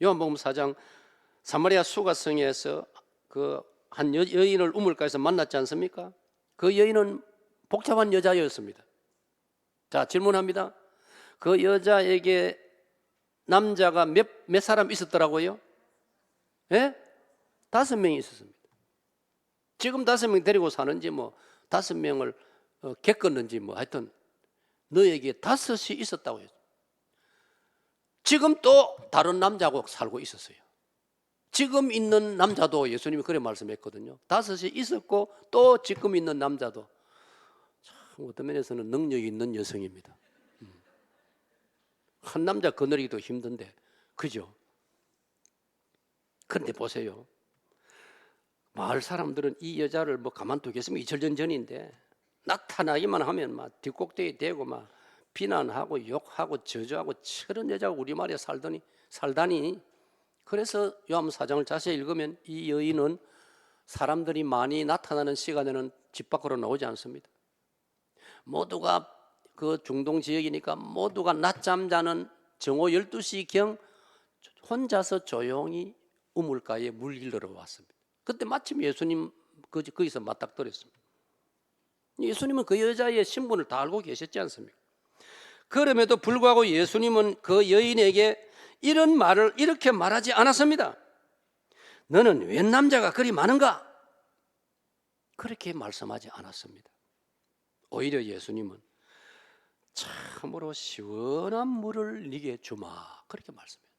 요한복음 4장 사마리아 수가성에서 그 한 여인을 우물가에서 만났지 않습니까? 그 여인은 복잡한 여자였습니다. 자, 질문합니다. 그 여자에게 남자가 몇 사람 있었더라고요? 예? 5명이 있었습니다. 지금 5명 데리고 사는지 뭐 5명을 겪었는지 뭐 하여튼 너에게 5이 있었다고 했어요. 지금 또 다른 남자하고 살고 있었어요. 지금 있는 남자도 예수님이 그래 말씀했거든요. 5이 있었고 또 지금 있는 남자도 참 어떤 면에서는 능력이 있는 여성입니다. 한 남자 거느리기도 힘든데, 그죠? 그런데 보세요. 마을 사람들은 이 여자를 뭐 가만두겠습니까? 2000년 전인데 나타나기만 하면 막 뒷꼭대기 대고 막 비난하고 욕하고 저주하고 저런 여자가 우리 말에 살다니. 그래서 요한 4장을 자세히 읽으면 이 여인은 사람들이 많이 나타나는 시간에는 집 밖으로 나오지 않습니다. 모두가 그 중동 지역이니까 모두가 낮잠 자는 정오 12시경 혼자서 조용히 우물가에 물 일러러 왔습니다. 그때 마침 예수님 거기서 맞닥뜨렸습니다. 예수님은 그 여자의 신분을 다 알고 계셨지 않습니까? 그럼에도 불구하고 예수님은 그 여인에게 이런 말을 이렇게 말하지 않았습니다. 너는 웬 남자가 그리 많은가? 그렇게 말씀하지 않았습니다. 오히려 예수님은 참으로 시원한 물을 네게 주마, 그렇게 말씀해요.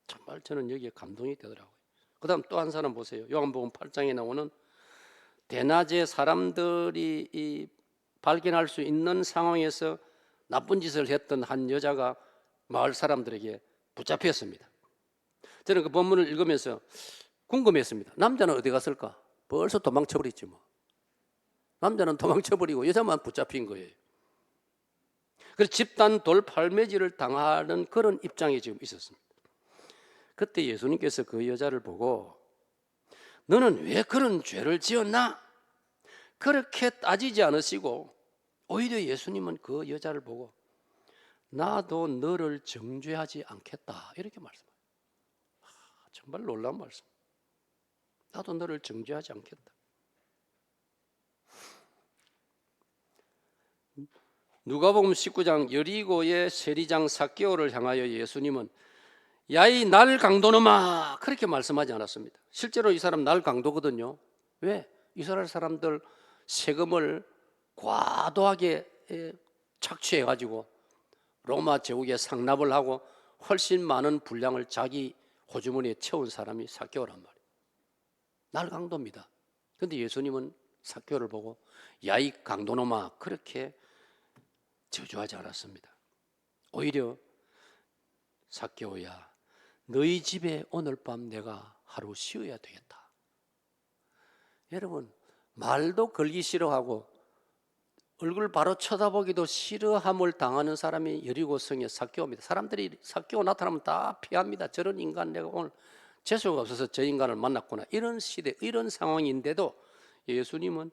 정말 저는 여기에 감동이 되더라고요. 그 다음 또 한 사람 보세요. 요한복음 8장에 나오는 대낮에 사람들이 발견할 수 있는 상황에서 나쁜 짓을 했던 한 여자가 마을 사람들에게 붙잡혔습니다. 저는 그 본문을 읽으면서 궁금했습니다. 남자는 어디 갔을까? 벌써 도망쳐버렸지 뭐. 남자는 도망쳐버리고 여자만 붙잡힌 거예요. 그래서 집단 돌팔매질을 당하는 그런 입장에 지금 있었습니다. 그때 예수님께서 그 여자를 보고 너는 왜 그런 죄를 지었나? 그렇게 따지지 않으시고 오히려 예수님은 그 여자를 보고 나도 너를 정죄하지 않겠다, 이렇게 말씀합니다. 정말 놀라운 말씀. 나도 너를 정죄하지 않겠다. 누가복음 19장 여리고의 세리장 삭개오를 향하여 예수님은 야이 날 강도놈아, 그렇게 말씀하지 않았습니다. 실제로 이 사람 날 강도거든요. 왜? 이스라엘 사람들 세금을 과도하게 착취해가지고 로마 제국에 상납을 하고 훨씬 많은 분량을 자기 호주머니에 채운 사람이 삭개오란 말이에요. 날 강도입니다. 그런데 예수님은 삭개오를 보고 야이 강도놈아, 그렇게 저주하지 않았습니다. 오히려 삭개오야, 너희 집에 오늘 밤 내가 하루 쉬어야 되겠다. 여러분, 말도 걸기 싫어하고 얼굴 바로 쳐다보기도 싫어함을 당하는 사람이 여리고성의 삭개오입니다. 사람들이 삭개오 나타나면 다 피합니다. 저런 인간, 내가 오늘 재수가 없어서 저 인간을 만났구나, 이런 시대, 이런 상황인데도 예수님은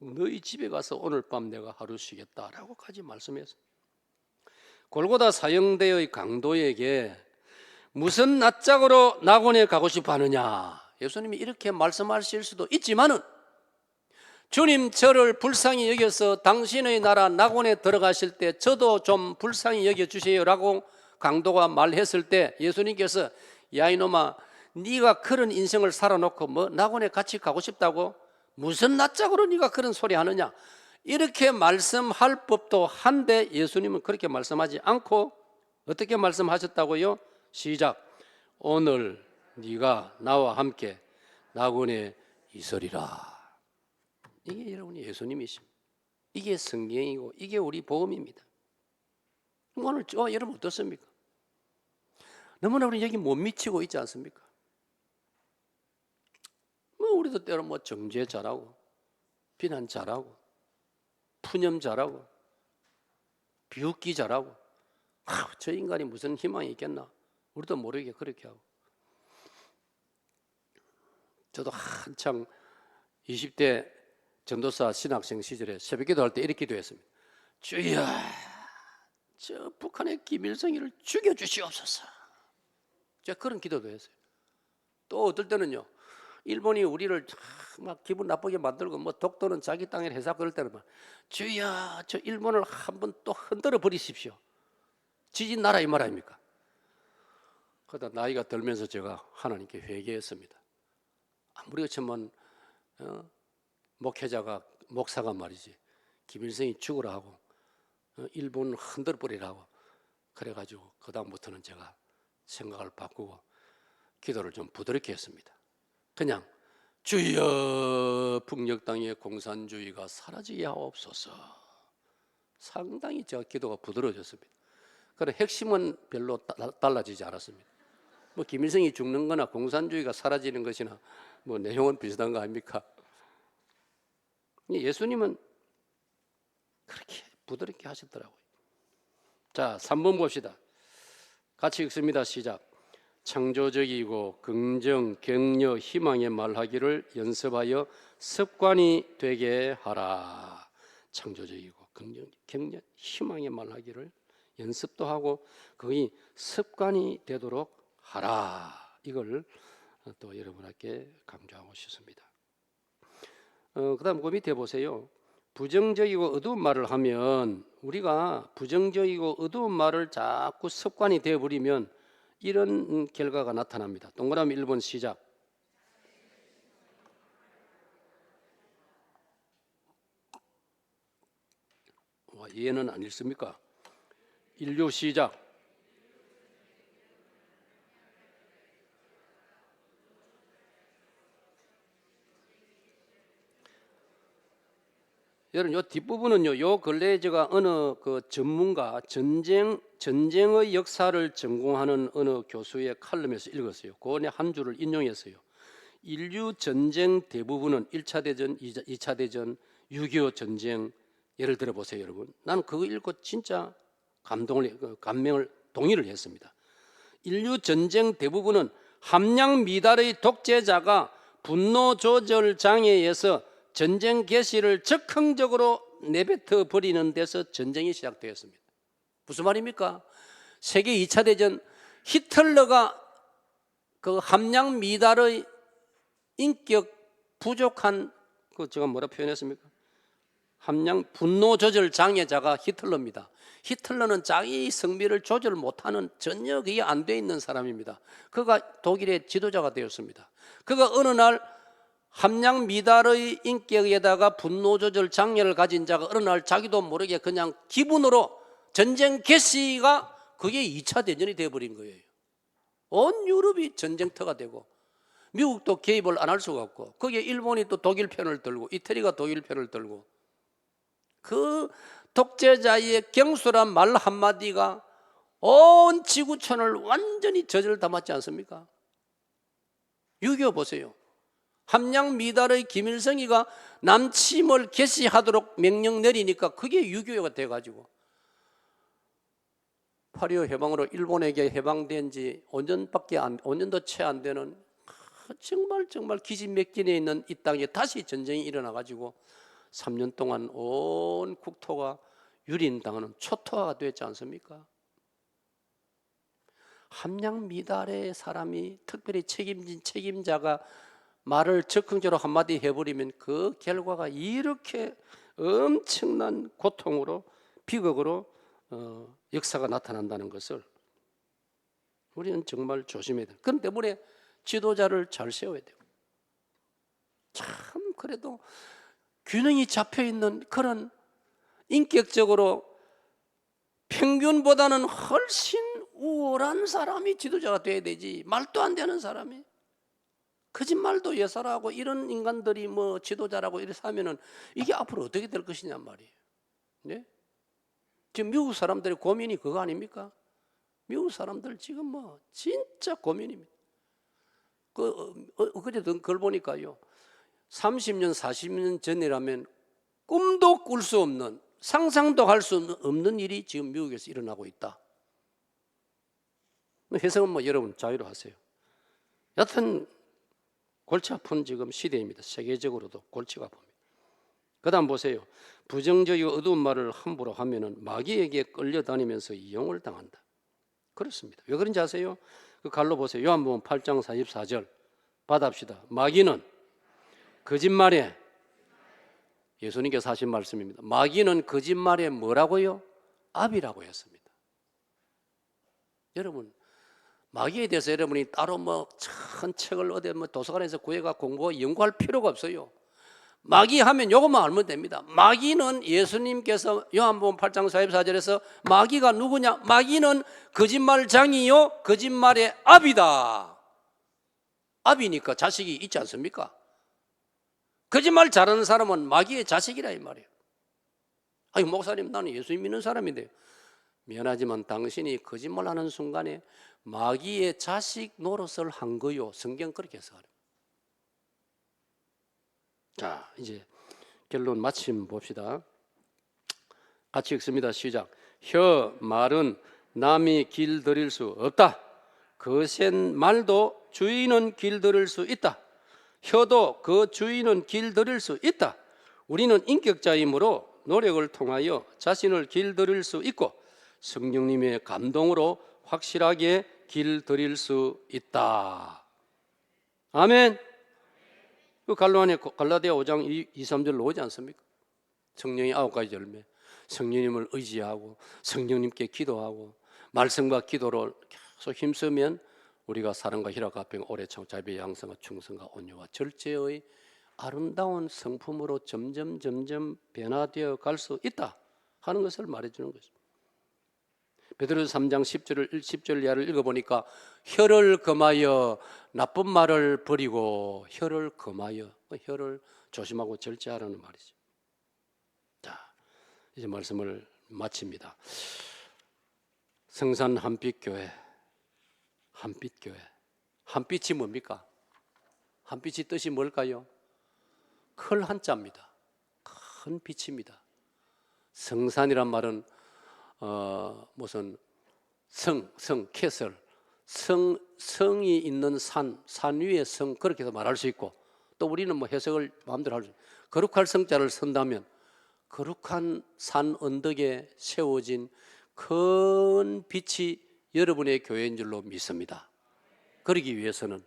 너희 집에 가서 오늘 밤 내가 하루 쉬겠다라고까지 말씀했어요. 골고다 사형대의 강도에게 무슨 낯짝으로 낙원에 가고 싶어 하느냐, 예수님이 이렇게 말씀하실 수도 있지만은 주님, 저를 불쌍히 여겨서 당신의 나라 낙원에 들어가실 때 저도 좀 불쌍히 여겨주세요 라고 강도가 말했을 때 예수님께서 야 이놈아, 네가 그런 인생을 살아놓고 뭐 낙원에 같이 가고 싶다고? 무슨 낯짝으로 네가 그런 소리 하느냐, 이렇게 말씀할 법도 한데 예수님은 그렇게 말씀하지 않고 어떻게 말씀하셨다고요? 시작. 오늘 네가 나와 함께 낙원에 있으리라. 이게 여러분이 예수님이십니다. 이게 성경이고 이게 우리 복음입니다. 오늘 여러분 어떻습니까? 너무나 우리 여기 못 미치고 있지 않습니까? 뭐 우리도 때로 뭐 정죄 잘하고 비난 잘하고 푸념 잘하고 비웃기 잘하고, 저 인간이 무슨 희망이 있겠나, 우리도 모르게 그렇게 하고. 저도 한창 20대 전도사 신학생 시절에 새벽기도 할 때 이렇게 기도했습니다. 주여, 저 북한의 김일성이를 죽여주시옵소서. 제가 그런 기도도 했어요. 또 어떨 때는요, 일본이 우리를 막 기분 나쁘게 만들고 뭐 독도는 자기 땅에 해서 그럴 때는 막 주여 저 일본을 한번 또 흔들어 버리십시오. 지진 나라 이 말 아닙니까? 그러다 나이가 들면서 제가 하나님께 회개했습니다. 아무리 그렇지만 목사가 말이지 김일성이 죽으라 하고 일본 흔들어 버리라 하고 그래가지고 그 다음부터는 제가 생각을 바꾸고 기도를 좀 부드럽게 했습니다. 그냥 주여 북녘 땅의 공산주의가 사라지게 하옵소서. 상당히 제가 기도가 부드러워졌습니다. 그런데 핵심은 별로 달라지지 않았습니다. 뭐 김일성이 죽는 거나 공산주의가 사라지는 것이나 뭐 내용은 비슷한 거 아닙니까? 예수님은 그렇게 부드럽게 하셨더라고요. 자, 3번 봅시다. 같이 읽습니다. 시작. 창조적이고 긍정, 격려, 희망의 말하기를 연습하여 습관이 되게 하라. 창조적이고 긍정, 격려, 희망의 말하기를 연습도 하고 거의 습관이 되도록 하라. 이걸 또 여러분에게 강조하고 싶습니다. 그 다음 그 밑에 보세요. 부정적이고 어두운 말을 하면 우리가 부정적이고 어두운 말을 자꾸 습관이 되어버리면 이런 결과가 나타납니다. 동그라미 1번 시작. 얘는 안 읽습니까? 인류 시작. 여러분, 요 뒷부분은요, 요 근래에 제가 어느 그 전문가, 전쟁의 역사를 전공하는 어느 교수의 칼럼에서 읽었어요. 그 안에 한 줄을 인용했어요. 인류 전쟁 대부분은 1차 대전, 2차 대전, 6.25 전쟁, 예를 들어 보세요, 여러분. 나는 그거 읽고 진짜 동의를 했습니다. 인류 전쟁 대부분은 함량 미달의 독재자가 분노 조절 장애에서 전쟁 개시를 적극적으로 내뱉어 버리는 데서 전쟁이 시작되었습니다. 무슨 말입니까? 세계 2차 대전 히틀러가 그 함량 미달의 인격 부족한 그 제가 뭐라 표현했습니까? 함량 분노 조절 장애자가 히틀러입니다. 히틀러는 자기 성미를 조절 못하는 전혀 그게 안 돼 있는 사람입니다. 그가 독일의 지도자가 되었습니다. 그가 어느 날 함량 미달의 인격에다가 분노 조절 장애를 가진 자가 어느 날 자기도 모르게 그냥 기분으로 전쟁 개시가 그게 2차 대전이 되어버린 거예요. 온 유럽이 전쟁터가 되고 미국도 개입을 안 할 수가 없고 거기에 일본이 또 독일 편을 들고 이태리가 독일 편을 들고 그 독재자의 경솔한 말 한마디가 온 지구촌을 완전히 저절 담았지 않습니까? 6.25 보세요. 함량 미달의 김일성이가 남침을 개시하도록 명령 내리니까 그게 6.25가 돼가지고 8.25 해방으로 일본에게 해방된 지 5년도 채 안 되는 정말 기진맥진에 있는 이 땅에 다시 전쟁이 일어나가지고 3년 동안 온 국토가 유린당하는 초토화가 됐지 않습니까? 함량 미달의 사람이 특별히 책임자가 말을 적극적으로 한마디 해버리면 그 결과가 이렇게 엄청난 고통으로 비극으로 역사가 나타난다는 것을 우리는 정말 조심해야 돼요. 그런 때문에 지도자를 잘 세워야 돼요. 참 그래도 균형이 잡혀있는 그런 인격적으로 평균보다는 훨씬 우월한 사람이 지도자가 돼야 되지 말도 안 되는 사람이 거짓말도 예사라고 이런 인간들이 뭐 지도자라고 이래서 하면은 이게 앞으로 어떻게 될 것이냐 말이에요. 네? 지금 미국 사람들의 고민이 그거 아닙니까? 미국 사람들 지금 뭐 진짜 고민입니다. 그제도 그걸 보니까요. 30년, 40년 전이라면 꿈도 꿀 수 없는 상상도 할 수 없는 일이 지금 미국에서 일어나고 있다. 해석은 뭐 여러분 자유로 하세요. 여튼 골치 아픈 지금 시대입니다. 세계적으로도 골치가 아픕니다. 그 다음 보세요. 부정적이고 어두운 말을 함부로 하면은 마귀에게 끌려다니면서 이용을 당한다. 그렇습니다. 왜 그런지 아세요? 그 갈로 보세요. 요한복음 8장 44절 받합시다. 마귀는 거짓말에, 예수님께서 하신 말씀입니다. 마귀는 거짓말에 뭐라고요? 압이라고 했습니다. 여러분, 마귀에 대해서 여러분이 따로 큰 책을 어디 도서관에서 구해가 공부하고 연구할 필요가 없어요. 마귀 하면 이것만 알면 됩니다. 마귀는 예수님께서 요한복음 8장 44절에서 마귀가 누구냐? 마귀는 거짓말장이요 거짓말의 압이다. 압이니까 자식이 있지 않습니까? 거짓말 잘하는 사람은 마귀의 자식이라 이 말이에요. 아니 목사님, 나는 예수님 믿는 사람인데요. 미안하지만 당신이 거짓말하는 순간에 마귀의 자식 노릇을 한 거요. 성경 그렇게 해석하래요. 자, 이제 결론 마침 봅시다. 같이 읽습니다. 시작. 혀 말은 남이 길들일 수 없다. 거센 말도 주인은 길들일 수 있다. 혀도 그 주인은 길들일 수 있다. 우리는 인격자이므로 노력을 통하여 자신을 길들일 수 있고 성령님의 감동으로 확실하게 길들일 수 있다. 아멘. 그 갈라디아 5장 2, 3절 오지 않습니까? 성령의 9가지 열매, 성령님을 의지하고 성령님께 기도하고 말씀과 기도를 계속 힘쓰면 우리가 사랑과 희락과 화평, 오래 참, 자비, 양성과 충성과 온유와 절제의 아름다운 성품으로 점점 변화되어 갈 수 있다 하는 것을 말해주는 것입니다. 베드로서 3장 10절 이하를 읽어보니까 혀를 금하여 나쁜 말을 버리고 혀를 금하여, 혀를 조심하고 절제하라는 말이죠. 자, 이제 말씀을 마칩니다. 성산 한빛교회, 한빛교회. 한빛이 뭡니까? 한빛이 뜻이 뭘까요? 클 한자입니다. 큰 빛입니다. 성산이란 말은 무슨 캐슬, 성이 있는 산 위의 성, 그렇게 해서 말할 수 있고, 또 우리는 해석을 마음대로 할 수 있고, 거룩할 성자를 쓴다면 거룩한 산 언덕에 세워진 큰 빛이 여러분의 교회인 줄로 믿습니다. 그러기 위해서는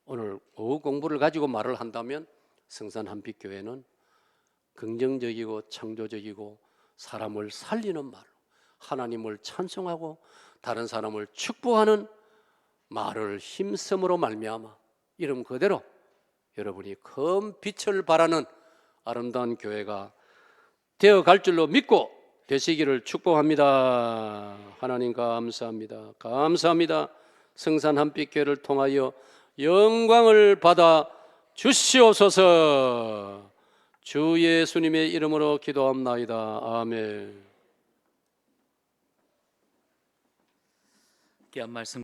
오늘 오후 공부를 가지고 말을 한다면 성산 한빛교회는 긍정적이고 창조적이고 사람을 살리는 말로 하나님을 찬송하고 다른 사람을 축복하는 말을 힘쓰므로 말미암아 이름 그대로 여러분이 큰 빛을 발하는 아름다운 교회가 되어갈 줄로 믿고 되시기를 축복합니다. 하나님 감사합니다. 감사합니다. 성산 한빛교회를 통하여 영광을 받아 주시옵소서. 주 예수님의 이름으로 기도합나이다. 아멘. 귀한 말씀